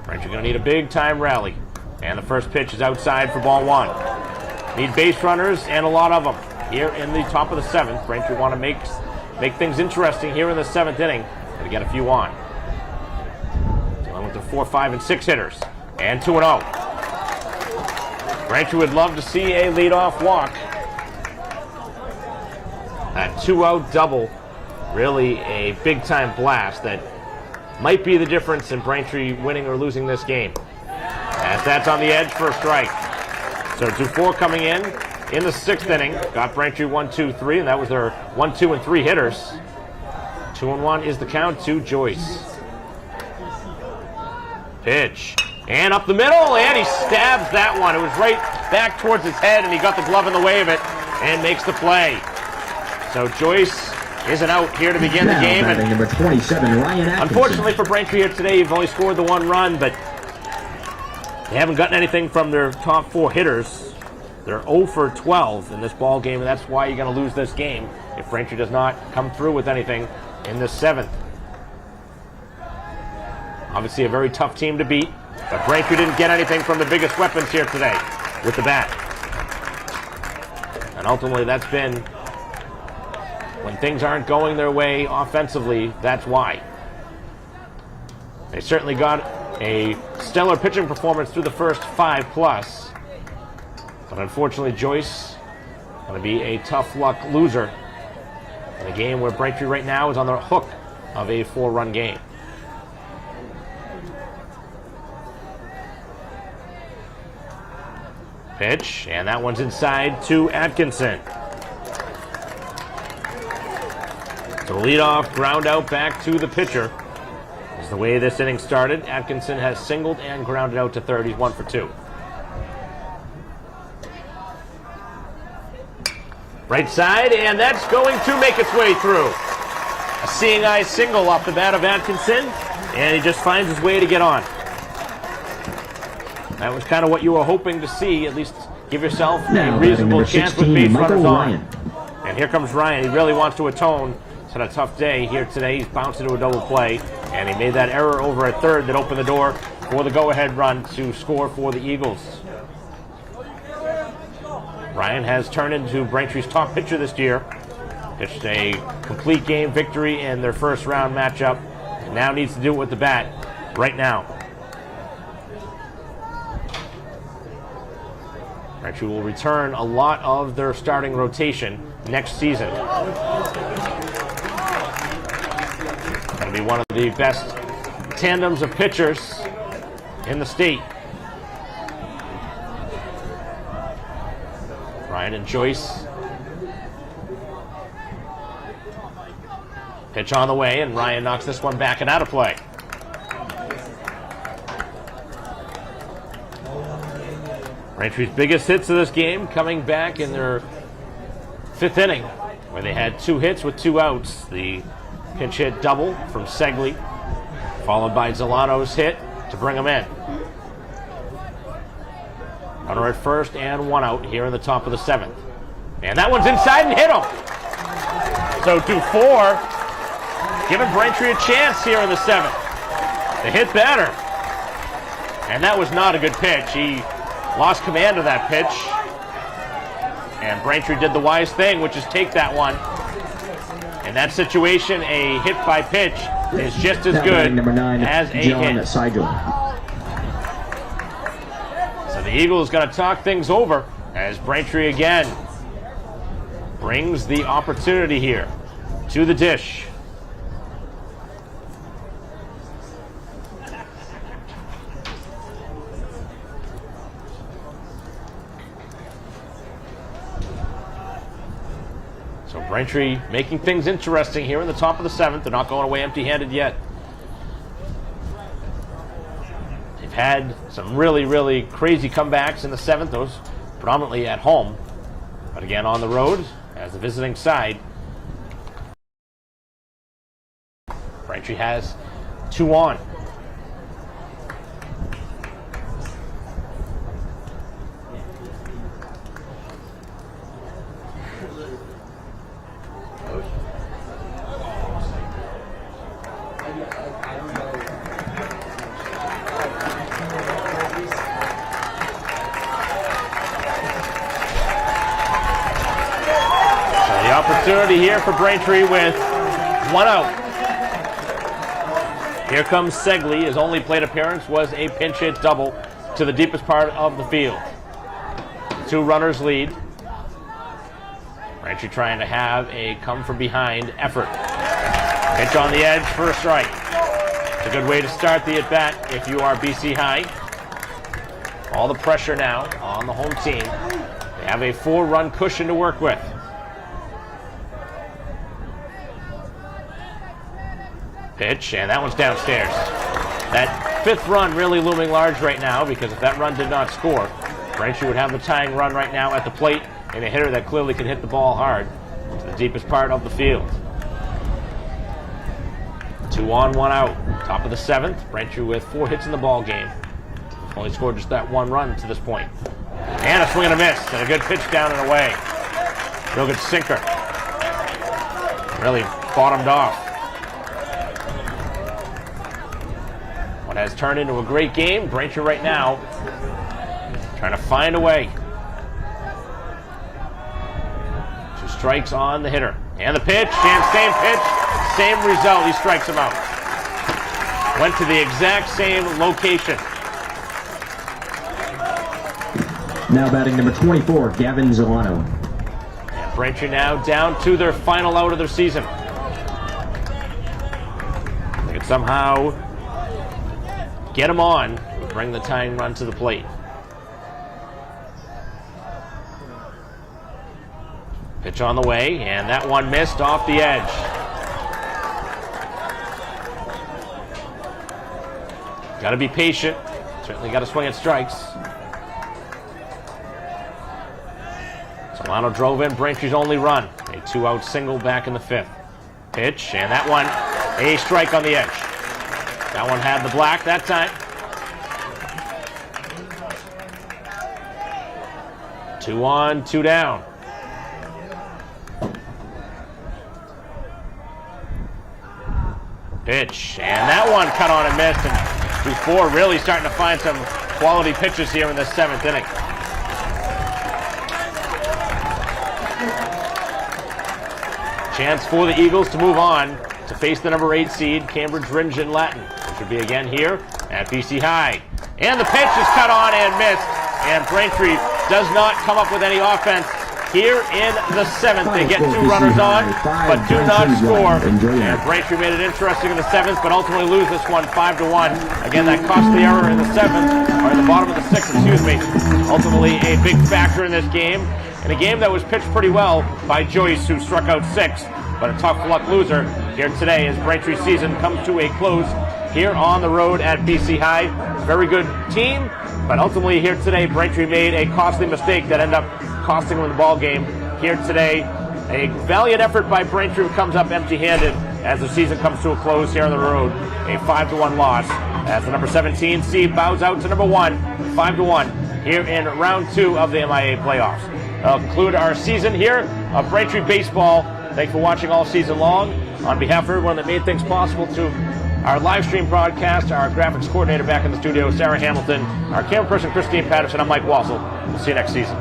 Braintree going to need a big-time rally. And the first pitch is outside for ball 1. Need base runners and a lot of them here in the top of the 7th. Braintree want to make things interesting here in the 7th inning. Got to get a few on. Dealing with the 4, 5, and 6 hitters. And 2-0. Braintree would love to see a leadoff walk. That 2-out double, really a big-time blast that might be the difference in Braintree winning or losing this game. As that's on the edge for a strike. So 2-4 coming in the 6th inning. Got Braintree 1, 2, 3, and that was their 1, 2, and 3 hitters. 2-1 is the count to Joyce. Pitch. And up the middle, and he stabs that one. It was right back towards his head, and he got the glove in the way of it and makes the play. So Joyce isn't out here to begin the game. And number 27, Ryan Atkinson. Unfortunately for Braintree here today, you've only scored the 1 run, but they haven't gotten anything from their top 4 hitters. They're 0 for 12 in this ball game, and that's why you're going to lose this game if Braintree does not come through with anything in the 7th. Obviously a very tough team to beat, but Braintree didn't get anything from the biggest weapons here today with the bat. And ultimately that's been, when things aren't going their way offensively, that's why. They certainly got a stellar pitching performance through the first 5+. But unfortunately, Joyce going to be a tough luck loser in a game where Braintree right now is on the hook of a 4-run game. Pitch, and that one's inside to Atkinson. So leadoff ground out back to the pitcher. Is the way this inning started. Atkinson has singled and grounded out to third. He's 1 for 2. Right side, and that's going to make its way through. A seeing eye single off the bat of Atkinson, and he just finds his way to get on. That was kind of what you were hoping to see, at least give yourself a reasonable chance with base runners on. And here comes Ryan. He really wants to atone. He's had a tough day here today. He's bounced into a double play, and he made that error over at third that opened the door for the go-ahead run to score for the Eagles. Ryan has turned into Braintree's top pitcher this year. Pitched a complete game victory in their first round matchup, and now needs to do it with the bat right now. Braintree will return a lot of their starting rotation next season. Going to be one of the best tandems of pitchers in the state. Ryan and Joyce. Pitch on the way, and Ryan knocks this one back and out of play. Braintree's biggest hits of this game coming back in their 5th inning, where they had 2 hits with 2 outs. The pinch hit double from Segley, followed by Zolano's hit to bring them in. Runner at first and 1 out here in the top of the 7th. And that one's inside and hit him. So 2-4, giving Braintree a chance here in the 7th. They hit better. And that was not a good pitch. He lost command of that pitch. And Braintree did the wise thing, which is take that one. In that situation, a hit by pitch is just as good number 9, as a John hit. Seigel. So the Eagles going to talk things over as Braintree again brings the opportunity here to the dish. So Braintree making things interesting here in the top of the 7th. They're not going away empty-handed yet. They've had some really, really crazy comebacks in the 7th, those predominantly at home. But again, on the road, as the visiting side, Braintree has 2 on. Opportunity here for Braintree with 1 out. Here comes Segley. His only plate appearance was a pinch hit double to the deepest part of the field. 2 runners lead. Braintree trying to have a come from behind effort. Pitch on the edge for a strike. It's a good way to start the at-bat if you are BC High. All the pressure now on the home team. They have a 4-run cushion to work with. Pitch, and that one's downstairs. That 5th run really looming large right now, because if that run did not score, Braintree would have the tying run right now at the plate and a hitter that clearly can hit the ball hard to the deepest part of the field. 2 on, 1 out. Top of the 7th. Braintree with 4 hits in the ball game. Only scored just that 1 run to this point. And a swing and a miss, and a good pitch down and away. Real good sinker. Really bottomed off. What has turned into a great game. Braintree right now trying to find a way. 2 strikes on the hitter. And the pitch, and same pitch, same result. He strikes him out. Went to the exact same location. Now batting number 24, Gavin Zolano. And Braintree now down to their final out of their season. They could somehow get him on, bring the tying run to the plate. Pitch on the way, and that one missed off the edge. Got to be patient. Certainly got to swing at strikes. Solano drove in Braintree's only run. A 2-out single back in the 5th. Pitch, and that one, a strike on the edge. That one had the black that time. 2 on, 2 down. Pitch, and that one cut on and missed. And 2-4 really starting to find some quality pitches here in the 7th inning. Chance for the Eagles to move on to face the number 8 seed, Cambridge Ringen Latin. It should be again here at BC High. And the pitch is cut on and missed. And Braintree does not come up with any offense here in the 7th. They get 2 runners on, but do not score. And Braintree made it interesting in the 7th, but ultimately lose this one 5-1. Again, that cost the error in the 7th, or in the bottom of the 6th, excuse me. Ultimately a big factor in this game. In a game that was pitched pretty well by Joyce, who struck out 6, but a tough luck loser here today as Braintree's season comes to a close here on the road at BC High. Very good team, but ultimately here today, Braintree made a costly mistake that ended up costing them the ball game here today. A valiant effort by Braintree comes up empty-handed as the season comes to a close here on the road. A 5-1 loss as the number 17 seed bows out to number 1, 5-1 here in round 2 of the MIA playoffs. That'll conclude our season here of Braintree Baseball. Thanks for watching all season long. On behalf of everyone that made things possible to our live stream broadcast, our graphics coordinator back in the studio, Sarah Hamilton, our camera person, Christine Patterson, I'm Mike Wassel. We'll see you next season.